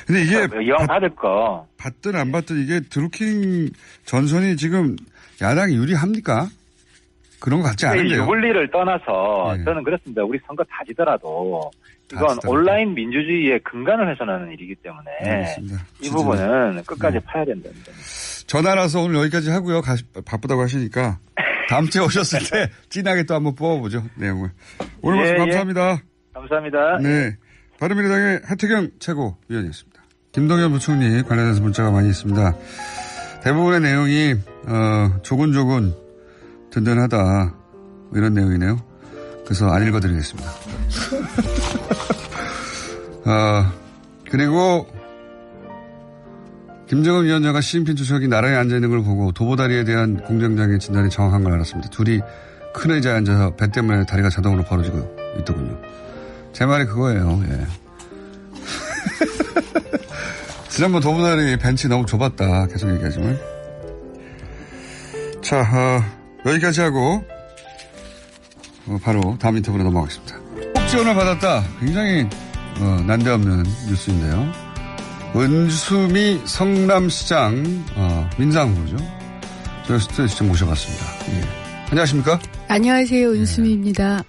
근데 이게 이왕 받을 거 받든 안 받든 이게 드루킹 전선이 지금 야당이 유리합니까? 그런 것 같지 않은데요. 유불리를 떠나서 저는 그렇습니다. 우리 선거 다 지더라도 이건 온라인 민주주의의 근간을 훼손하는 일이기 때문에 알겠습니다. 이 부분은 끝까지 파야 된다는 겁니다. 전화라서 오늘 여기까지 하고요. 바쁘다고 하시니까 다음 주에 오셨을 때 진하게 또 한번 뽑아보죠. 내용을. 오늘 말씀 감사합니다. 감사합니다. 네, 바른미래당의 하태경 최고위원이었습니다. 김동연 부총리 관련해서 문자가 많이 있습니다. 대부분의 내용이 조곤조곤 든든하다 이런 내용이네요. 그래서 안 읽어드리겠습니다. 그리고 김정은 위원장과 시진핑 주석이 나라에 앉아있는 걸 보고 도보다리에 대한 공정장애 진단이 정확한 걸 알았습니다. 둘이 큰 의자에 앉아서 배 때문에 다리가 자동으로 벌어지고 있더군요. 제 말이 그거예요. 예. 지난번 도보다리 벤치 너무 좁았다 계속 얘기하지만. 자, 여기까지 하고 바로 다음 인터뷰로 넘어가겠습니다. 꼭 지원을 받았다. 굉장히 난데없는 뉴스인데요. 은수미 성남시장 민상 후보죠. 저희 스튜디오에 직접 모셔봤습니다. 예. 안녕하십니까? 안녕하세요. 은수미입니다.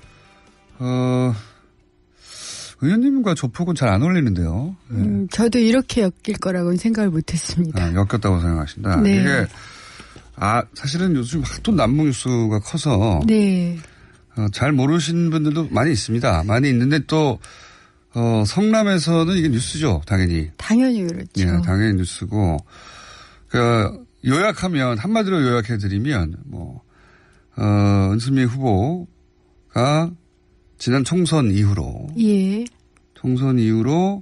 의원님과 조폭은 잘 안 어울리는데요. 예. 저도 이렇게 엮일 거라고는 생각을 못했습니다. 엮였다고 생각하신다. 네. 이게 사실은 요즘 하도 남북 뉴스가 커서 네. 잘 모르시는 분들도 많이 있습니다. 많이 있는데 또 성남에서는 이게 뉴스죠, 당연히. 당연히 그렇죠. 예, 당연히 뉴스고, 요약하면, 한마디로 요약해드리면, 은수미 후보가 지난 총선 이후로. 예. 총선 이후로,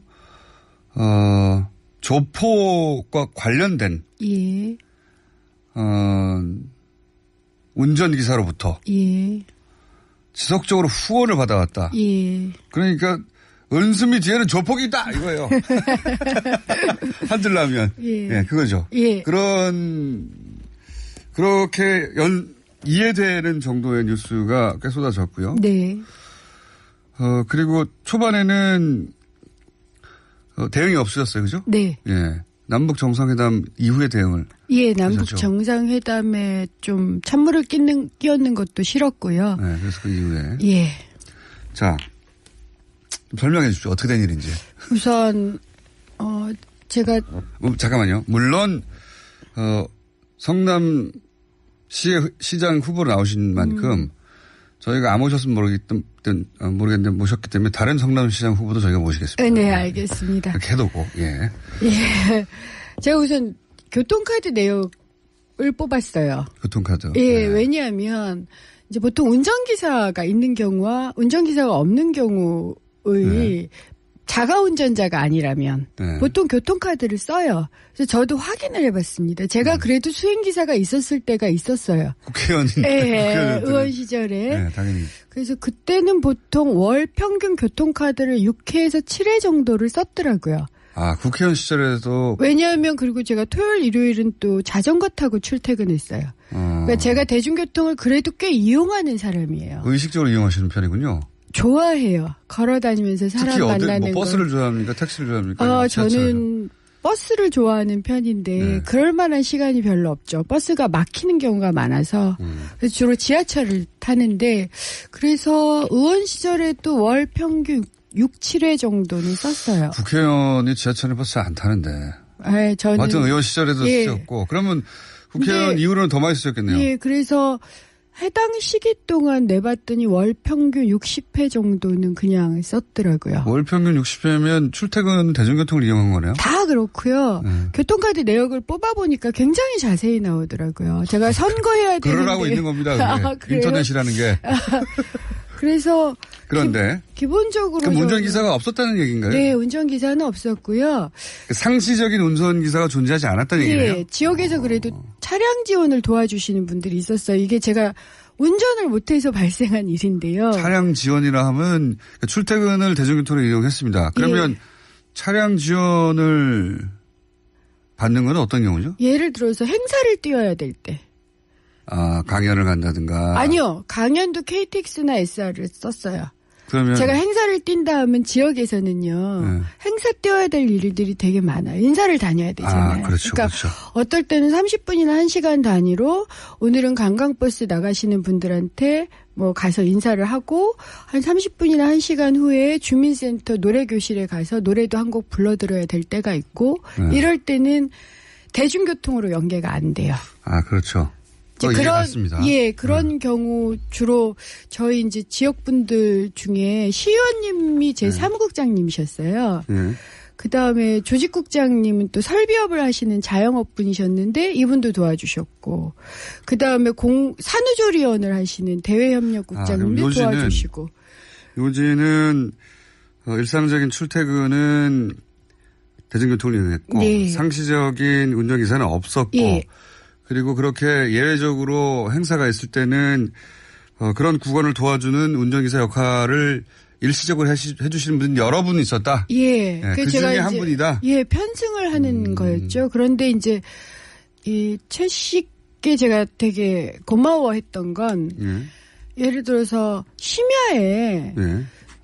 조폭과 관련된. 예. 운전기사로부터. 예. 지속적으로 후원을 받아왔다. 예. 그러니까, 은수미 뒤에는 조폭이 있다! 이거예요. 한줄라면. 예, 그거죠. 예. 그렇게 이해되는 정도의 뉴스가 꽤 쏟아졌고요. 네. 그리고 초반에는, 대응이 없으셨어요. 그죠? 네. 예. 남북 정상회담 이후의 대응을. 예, 남북 하셨죠. 정상회담에 좀 찬물을 끼얹는 것도 싫었고요. 네, 그래서 그 이후에. 예. 자. 설명해 주십시오. 어떻게 된 일인지. 우선 제가 잠깐만요. 물론 성남 시장 후보로 나오신 만큼 저희가 안 모셨으면 모르겠는데 모셨기 때문에 다른 성남시장 후보도 저희가 모시겠습니다. 네, 알겠습니다. 이렇게 해두고. 예. 예. 제가 우선 교통카드 내역을 뽑았어요. 교통카드. 예, 왜냐하면 이제 보통 운전기사가 있는 경우와 운전기사가 없는 경우 자가 운전자가 아니라면 보통 교통카드를 써요. 그래서 저도 확인을 해봤습니다. 제가 그래도 수행기사가 있었을 때가 있었어요. 국회의원. 네, 의원 시절에. 네, 당연히. 그래서 그때는 보통 월 평균 교통카드를 6회에서 7회 정도를 썼더라고요. 국회의원 시절에도. 왜냐하면 그리고 제가 토요일, 일요일은 또 자전거 타고 출퇴근했어요. 그러니까 제가 대중교통을 그래도 꽤 이용하는 사람이에요. 의식적으로 이용하시는 편이군요. 좋아해요. 걸어다니면서 사람 만나는 거. 버스를 좋아합니까? 택시를 좋아합니까? 저는 버스를 좋아하는 편인데 그럴 만한 시간이 별로 없죠. 버스가 막히는 경우가 많아서 그래서 주로 지하철을 타는데 그래서 의원 시절에도 월 평균 6, 7회 정도는 썼어요. 국회의원이 지하철에 버스 안 타는데. 저는 하여튼 의원 시절에도 쓰셨고 그러면 국회의원 이후로는 더 많이 쓰셨겠네요. 예, 그래서 해당 시기 동안 내봤더니 월 평균 60회 정도는 그냥 썼더라고요. 월 평균 60회면 출퇴근 대중교통을 이용한 거네요? 다 그렇고요. 교통카드 내역을 뽑아보니까 굉장히 자세히 나오더라고요. 제가 선거해야 되는데. 그러라고 있는 겁니다. 인터넷이라는 게. 그래서 그런데 기본적으로 그럼 운전기사가 없었다는 얘기인가요? 네, 운전기사는 없었고요. 상시적인 운전기사가 존재하지 않았다는 얘기예요? 네, 지역에서 그래도 차량 지원을 도와주시는 분들이 있었어요. 이게 제가 운전을 못해서 발생한 일인데요. 차량 지원이라 하면 출퇴근을 대중교통으로 이용했습니다. 그러면 차량 지원을 받는 건 어떤 경우죠? 예를 들어서 행사를 뛰어야 될 때. 아, 강연을 간다든가. 아니요. 강연도 KTX나 SR을 썼어요. 그러면 제가 행사를 뛴다 하면 지역에서는요. 네. 행사 뛰어야 될 일들이 되게 많아요. 인사를 다녀야 되잖아요. 아, 그렇죠. 그러니까 그렇죠. 어떨 때는 30분이나 1시간 단위로 오늘은 관광버스 나가시는 분들한테 뭐 가서 인사를 하고 한 30분이나 1시간 후에 주민센터 노래교실에 가서 노래도 한 곡 불러드려야 될 때가 있고 네. 이럴 때는 대중교통으로 연계가 안 돼요. 아, 그렇죠. 그런 경우 주로 저희 이제 지역분들 중에 시의원님이 제 사무국장님이셨어요. 그 다음에 조직국장님은 또 설비업을 하시는 자영업 분이셨는데 이분도 도와주셨고, 그 다음에 산후조리원을 하시는 대외협력국장님도 도와주시고. 요지는 일상적인 출퇴근은 대중교통을 이용했고, 네. 상시적인 운전기사는 없었고, 예. 그리고 그렇게 예외적으로 행사가 있을 때는 그런 구간을 도와주는 운전기사 역할을 일시적으로 해주시는 분 여러 분 있었다. 예. 그 중에 한 분이다. 예, 편승을 하는 거였죠. 그런데 이제 이 최 씨께 제가 되게 고마워했던 건 예를 들어서 심야에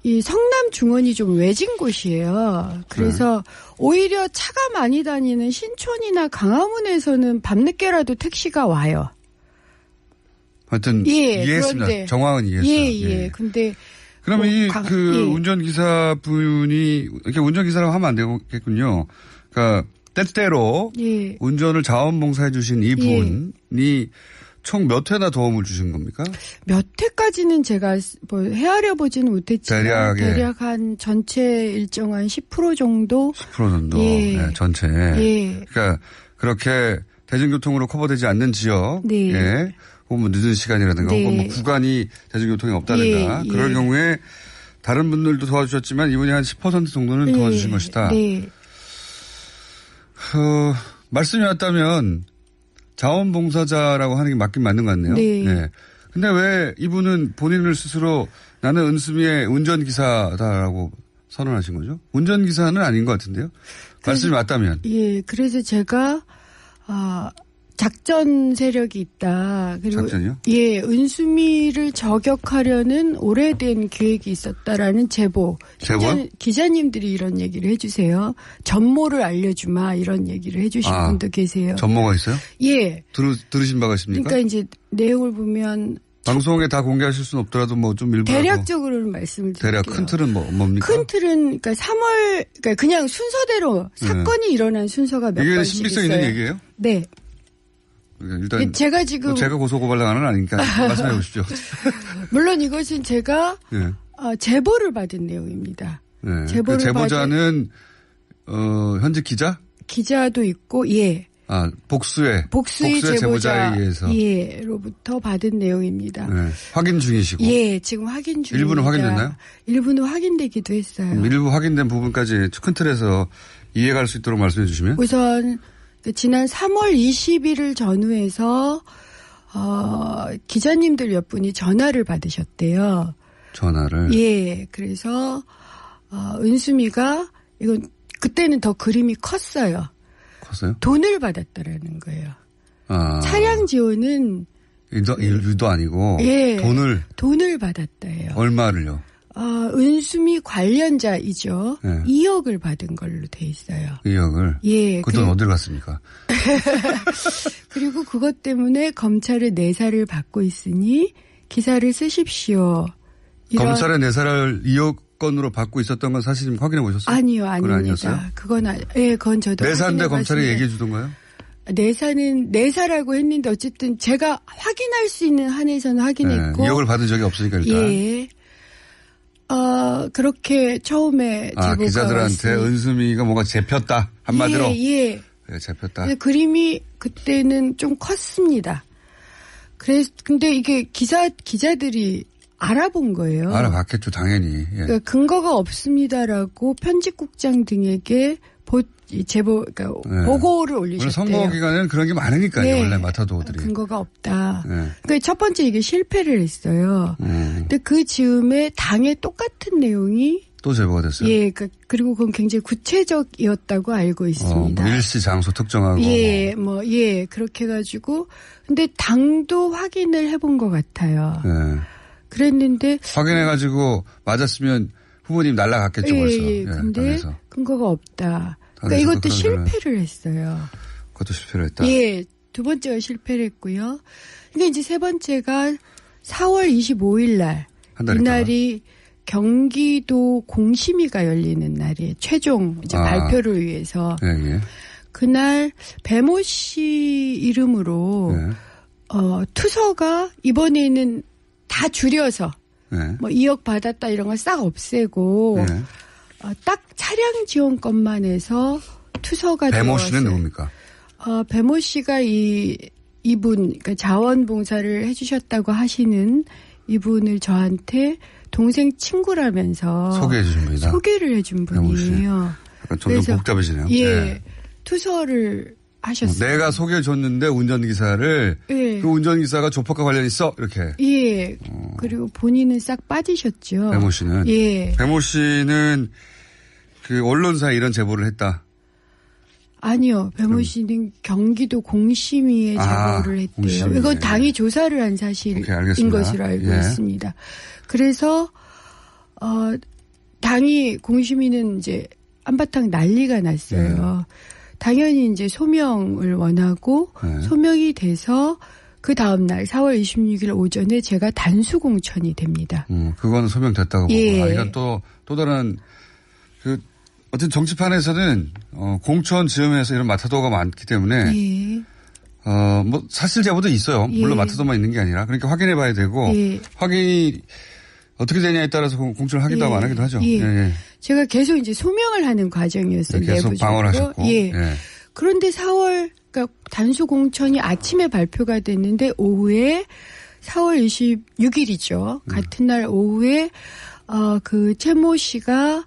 이 성남 중원이 좀 외진 곳이에요. 그래서 오히려 차가 많이 다니는 신촌이나 강화문에서는 밤늦게라도 택시가 와요. 하여튼 이해했습니다. 그런데, 정황은 이해했어요. 예. 근데 그러면 운전기사분이 이렇게 운전기사라고 하면 안 되겠군요. 그러니까 때때로 운전을 자원봉사해 주신 이 분이 총 몇 회나 도움을 주신 겁니까? 몇 회까지는 제가 뭐 헤아려 보지는 못했지만 대략 한 전체 일정 한 10% 정도? 10% 정도. 네, 전체. 그러니까 그렇게 대중교통으로 커버되지 않는 지역. 혹은 늦은 시간이라든가 혹은 뭐 구간이 대중교통이 없다든가 그럴 경우에 다른 분들도 도와주셨지만 이분이 한 10% 정도는 도와주신 것이다. 말씀이 왔다면 자원봉사자라고 하는 게 맞긴 맞는 것 같네요. 근데 왜 이분은 본인을 스스로 나는 은수미의 운전기사다라고 선언하신 거죠? 운전기사는 아닌 것 같은데요? 말씀이 맞다면. 예, 그래서 제가, 작전 세력이 있다. 그리고 작전이요? 예, 은수미를 저격하려는 오래된 계획이 있었다라는 제보. 기자님들이 이런 얘기를 해주세요. 전모를 알려주마 이런 얘기를 해주신 분도 계세요. 전모가 있어요? 예. 들으신 바가 있습니까? 그러니까 이제 내용을 보면 방송에 다 공개하실 수는 없더라도 뭐 좀 일부 대략적으로는 말씀을 드릴게요. 대략 큰 틀은 뭡니까? 큰 틀은 그러니까 3월 그러니까 그냥 순서대로 사건이 일어난 순서가 몇 번씩 신빙성 있어요. 있는 얘기예요? 네. 일단 제가 지금 제가 고소고발당하는 건 아니니까 말씀해 보십시오. 물론 이것은 제가 제보를 받은 내용입니다. 제보를 제보자는 현직 기자도 있고 복수의 제보자에 의해서 로부터 받은 내용입니다. 확인 중이시고 지금 확인 중입니다. 일부는 확인됐나요? 일부는 확인되기도 했어요. 일부 확인된 부분까지 큰 틀에서 이해갈 수 있도록 말씀해 주시면. 우선 지난 3월 20일을 전후해서 기자님들 몇 분이 전화를 받으셨대요. 전화를? 그래서 은수미가 이건 그때는 더 그림이 컸어요. 돈을 받았다라는 거예요. 차량 지원은 일도 아니고 돈을 받았다예요. 얼마를요? 은수미 관련자이죠. 2억을 받은 걸로 돼 있어요. 2억을? 그 돈 어디로 갔습니까? 그리고 그것 때문에 검찰의 내사를 받고 있으니 기사를 쓰십시오. 검찰의 내사를 2억 건으로 받고 있었던 건 사실 좀 확인해 보셨어요? 아니요, 아닙니다. 그건 저도 내사인데 검찰이 얘기해 주던가요? 내사라고 했는데 어쨌든 제가 확인할 수 있는 한에서는 확인했고. 2억을 받은 적이 없으니까 일단. 그렇게 처음에 제보가 기자들한테 왔으니. 은수미가 뭔가 잡혔다 한마디로. 잡혔다. 그림이 그때는 좀 컸습니다. 근데 이게 기자들이 알아본 거예요. 알아봤겠죠, 당연히. 그러니까 근거가 없습니다라고 편집국장 등에게 보고를 올리셨대요. 선거 기간에는 그런 게 많으니까요. 원래 맡아도들이. 근거가 없다. 그러니까 첫 번째 이게 실패를 했어요. 근데 그 즈음에 당에 똑같은 내용이 또 제보가 됐어요? 예, 그리고 그건 굉장히 구체적이었다고 알고 있습니다. 뭐 일시 장소 특정하고. 예, 그렇게 해가지고. 근데 당도 확인을 해본 것 같아요. 예. 그랬는데. 확인해가지고 맞았으면 후보님 날라갔겠죠, 벌써. 예, 근데 당에서. 근거가 없다. 그러니까 이것도 실패를 했어요. 그것도 실패를 했다? 예, 두 번째가 실패를 했고요. 그러니까 이제 세 번째가 4월 25일 날. 이날이 경기도 공심위가 열리는 날이에요. 최종 이제 발표를 위해서. 예. 그날 배모 씨 이름으로 투서가 이번에는 다 줄여서 뭐 2억 받았다 이런 걸 싹 없애고 딱 차량 지원권만 해서 투서가 배모 씨는 들어왔어요. 누굽니까? 배모 씨가 이분 그러니까 자원봉사를 해주셨다고 하시는 이분을 저한테 동생 친구라면서 소개해 주신 분이다. 소개를 해준 분이에요. 약간 점점 복잡해지네요. 예, 투서를 하셨어요. 내가 소개해 줬는데 운전기사를 그 운전기사가 조폭과 관련 있어 이렇게. 예. 그리고 본인은 싹 빠지셨죠. 배모 씨는. 예. 배모 씨는 그 언론사에 이런 제보를 했다. 아니요. 배모 씨는 경기도 공심위에 제보를 했대요. 공심위. 이건 당이 조사를 한 사실인 것으로 알고 있습니다. 그래서 당이 공심위는 이제 한바탕 난리가 났어요. 당연히 이제 소명을 원하고 소명이 돼서 그 다음날 4월 26일 오전에 제가 단수 공천이 됩니다. 그거는 소명됐다고 보고. 이건 또 다른 어쨌든 정치판에서는 공천 지음에서 이런 마타도가 많기 때문에 뭐 사실 제보도 있어요. 물론 마타도만 있는 게 아니라 그러니까 확인해 봐야 되고 확인이 어떻게 되냐에 따라서 공천을 하기도 하고 안 하기도 하죠. 제가 계속 이제 소명을 하는 과정이었어요. 계속 방어를 하셨고. 그런데 4월 그러니까 단수 공천이 아침에 발표가 됐는데 오후에 4월 26일이죠. 같은 날 오후에 그 최모 씨가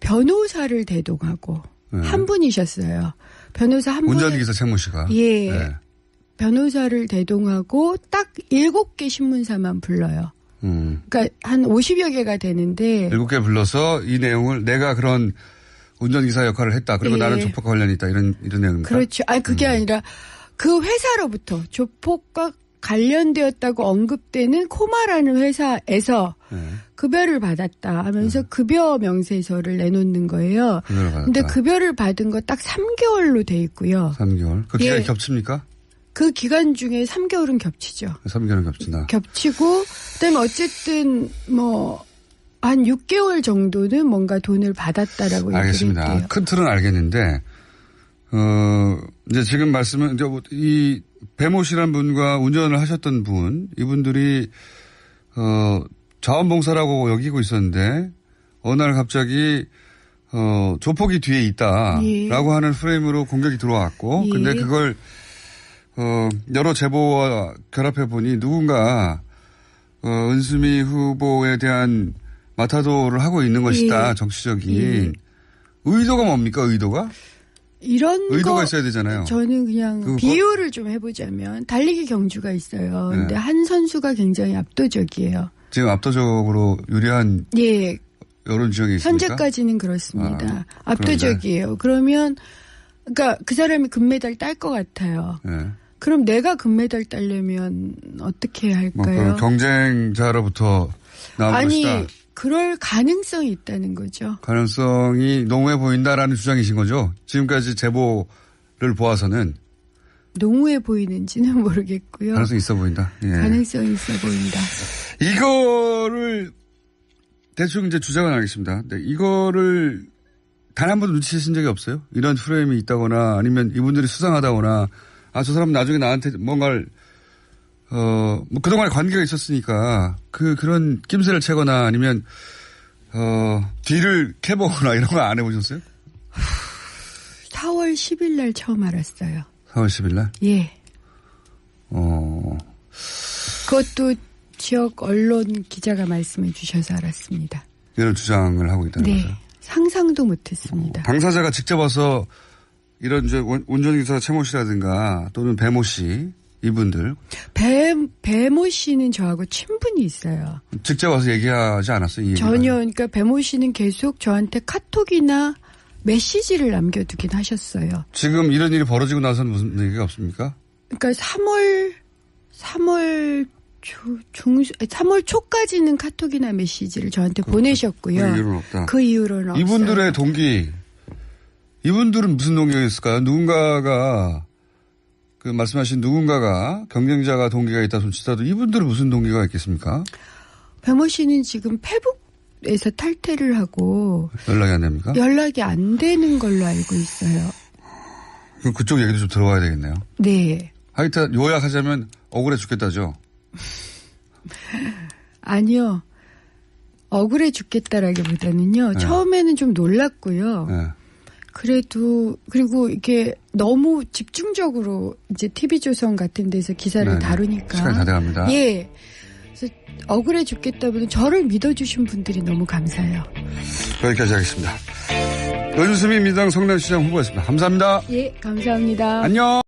변호사를 대동하고 한 분이셨어요. 변호사 한 분. 운전기사 최모 씨가. 변호사를 대동하고 딱 7개 신문사만 불러요. 그러니까 한 50여 개가 되는데 7개 불러서 이 내용을 내가 그런 운전기사 역할을 했다. 그리고 나는 조폭과 관련이 있다. 이런 내용입니다. 그렇죠. 그게 아니라 그 회사로부터 조폭과 관련되었다고 언급되는 코마라는 회사에서 급여를 받았다 하면서 급여 명세서를 내놓는 거예요. 그런데 급여를 받은 거 딱 3개월로 돼 있고요. 3개월? 그 기간이 겹칩니까? 그 기간 중에 3개월은 겹치죠. 3개월은 겹친다. 겹치고 그다음에 어쨌든 한 6개월 정도는 뭔가 돈을 받았다라고 알겠습니다. 얘기를 했대요. 큰 틀은 알겠는데 이제 지금 말씀은 이제 이 배모 씨란 분과 운전을 하셨던 분 이분들이 자원봉사라고 여기고 있었는데 어느 날 갑자기 조폭이 뒤에 있다라고 하는 프레임으로 공격이 들어왔고 근데 그걸 여러 제보와 결합해 보니 누군가 은수미 후보에 대한 마타도를 하고 있는 것이다. 정치적인. 의도가 뭡니까? 의도가? 의도가 있어야 되잖아요. 저는 그냥 비유를 좀 해보자면 달리기 경주가 있어요. 근데 한 선수가 굉장히 압도적이에요. 지금 압도적으로 유리한 여론 지역이 있습니까? 현재까지는 그렇습니다. 압도적이에요. 그러면 그러니까 그 사람이 금메달 딸 것 같아요. 그럼 내가 금메달 따려면 어떻게 할까요? 경쟁자로부터 나온 것이다. 그럴 가능성이 있다는 거죠. 가능성이 농후해 보인다라는 주장이신 거죠? 지금까지 제보를 보아서는. 농후해 보이는지는 모르겠고요. 가능성이 있어 보인다. 가능성이 있어 보인다. 이거를 대충 이제 주장은 알겠습니다. 네, 이거를 단 한 번도 눈치채신 적이 없어요? 이런 프레임이 있다거나 아니면 이분들이 수상하다거나 저 사람 나중에 나한테 뭔가를 뭐 그동안에 관계가 있었으니까 그런 낌새를 채거나 아니면 뒤를 캐보거나 이런 거 안 해보셨어요? 4월 10일 날 처음 알았어요. 4월 10일 날? 예. 그것도 지역 언론 기자가 말씀해 주셔서 알았습니다. 이런 주장을 하고 있다는 거죠? 상상도 못했습니다. 당사자가 직접 와서 이런 운전기사 최모 씨라든가 또는 배모 씨 이분들. 배모 씨는 저하고 친분이 있어요. 직접 와서 얘기하지 않았어요? 이 전혀. 그러니까 배모 씨는 계속 저한테 카톡이나 메시지를 남겨두긴 하셨어요. 지금 이런 일이 벌어지고 나서는 무슨 얘기가 없습니까? 그러니까 3월 초까지는 카톡이나 메시지를 저한테 보내셨고요. 그 이후로는 없다. 그 이후로는 없어요. 이분들의 동기, 이분들은 무슨 동기가 있을까요? 누군가가 그 말씀하신 누군가가 경쟁자가 동기가 있다 손치더라도 이분들은 무슨 동기가 있겠습니까? 배모 씨는 지금 페북에서 탈퇴를 하고 연락이 안 됩니까? 연락이 안 되는 걸로 알고 있어요. 그럼 그쪽 얘기도 좀 들어봐야 되겠네요. 네. 하여튼 요약하자면 억울해 죽겠다죠? 아니요. 억울해 죽겠다라기보다는요. 네. 처음에는 좀 놀랐고요. 네. 그리고 이게 너무 집중적으로 이제 TV조선 같은 데서 기사를 네네. 다루니까. 시간이 다 돼갑니다. 예. 그래서 억울해 죽겠다보다 저를 믿어주신 분들이 너무 감사해요. 여기까지 하겠습니다. 윤수미 민주당 성남시장 후보였습니다. 감사합니다. 예, 감사합니다. 안녕.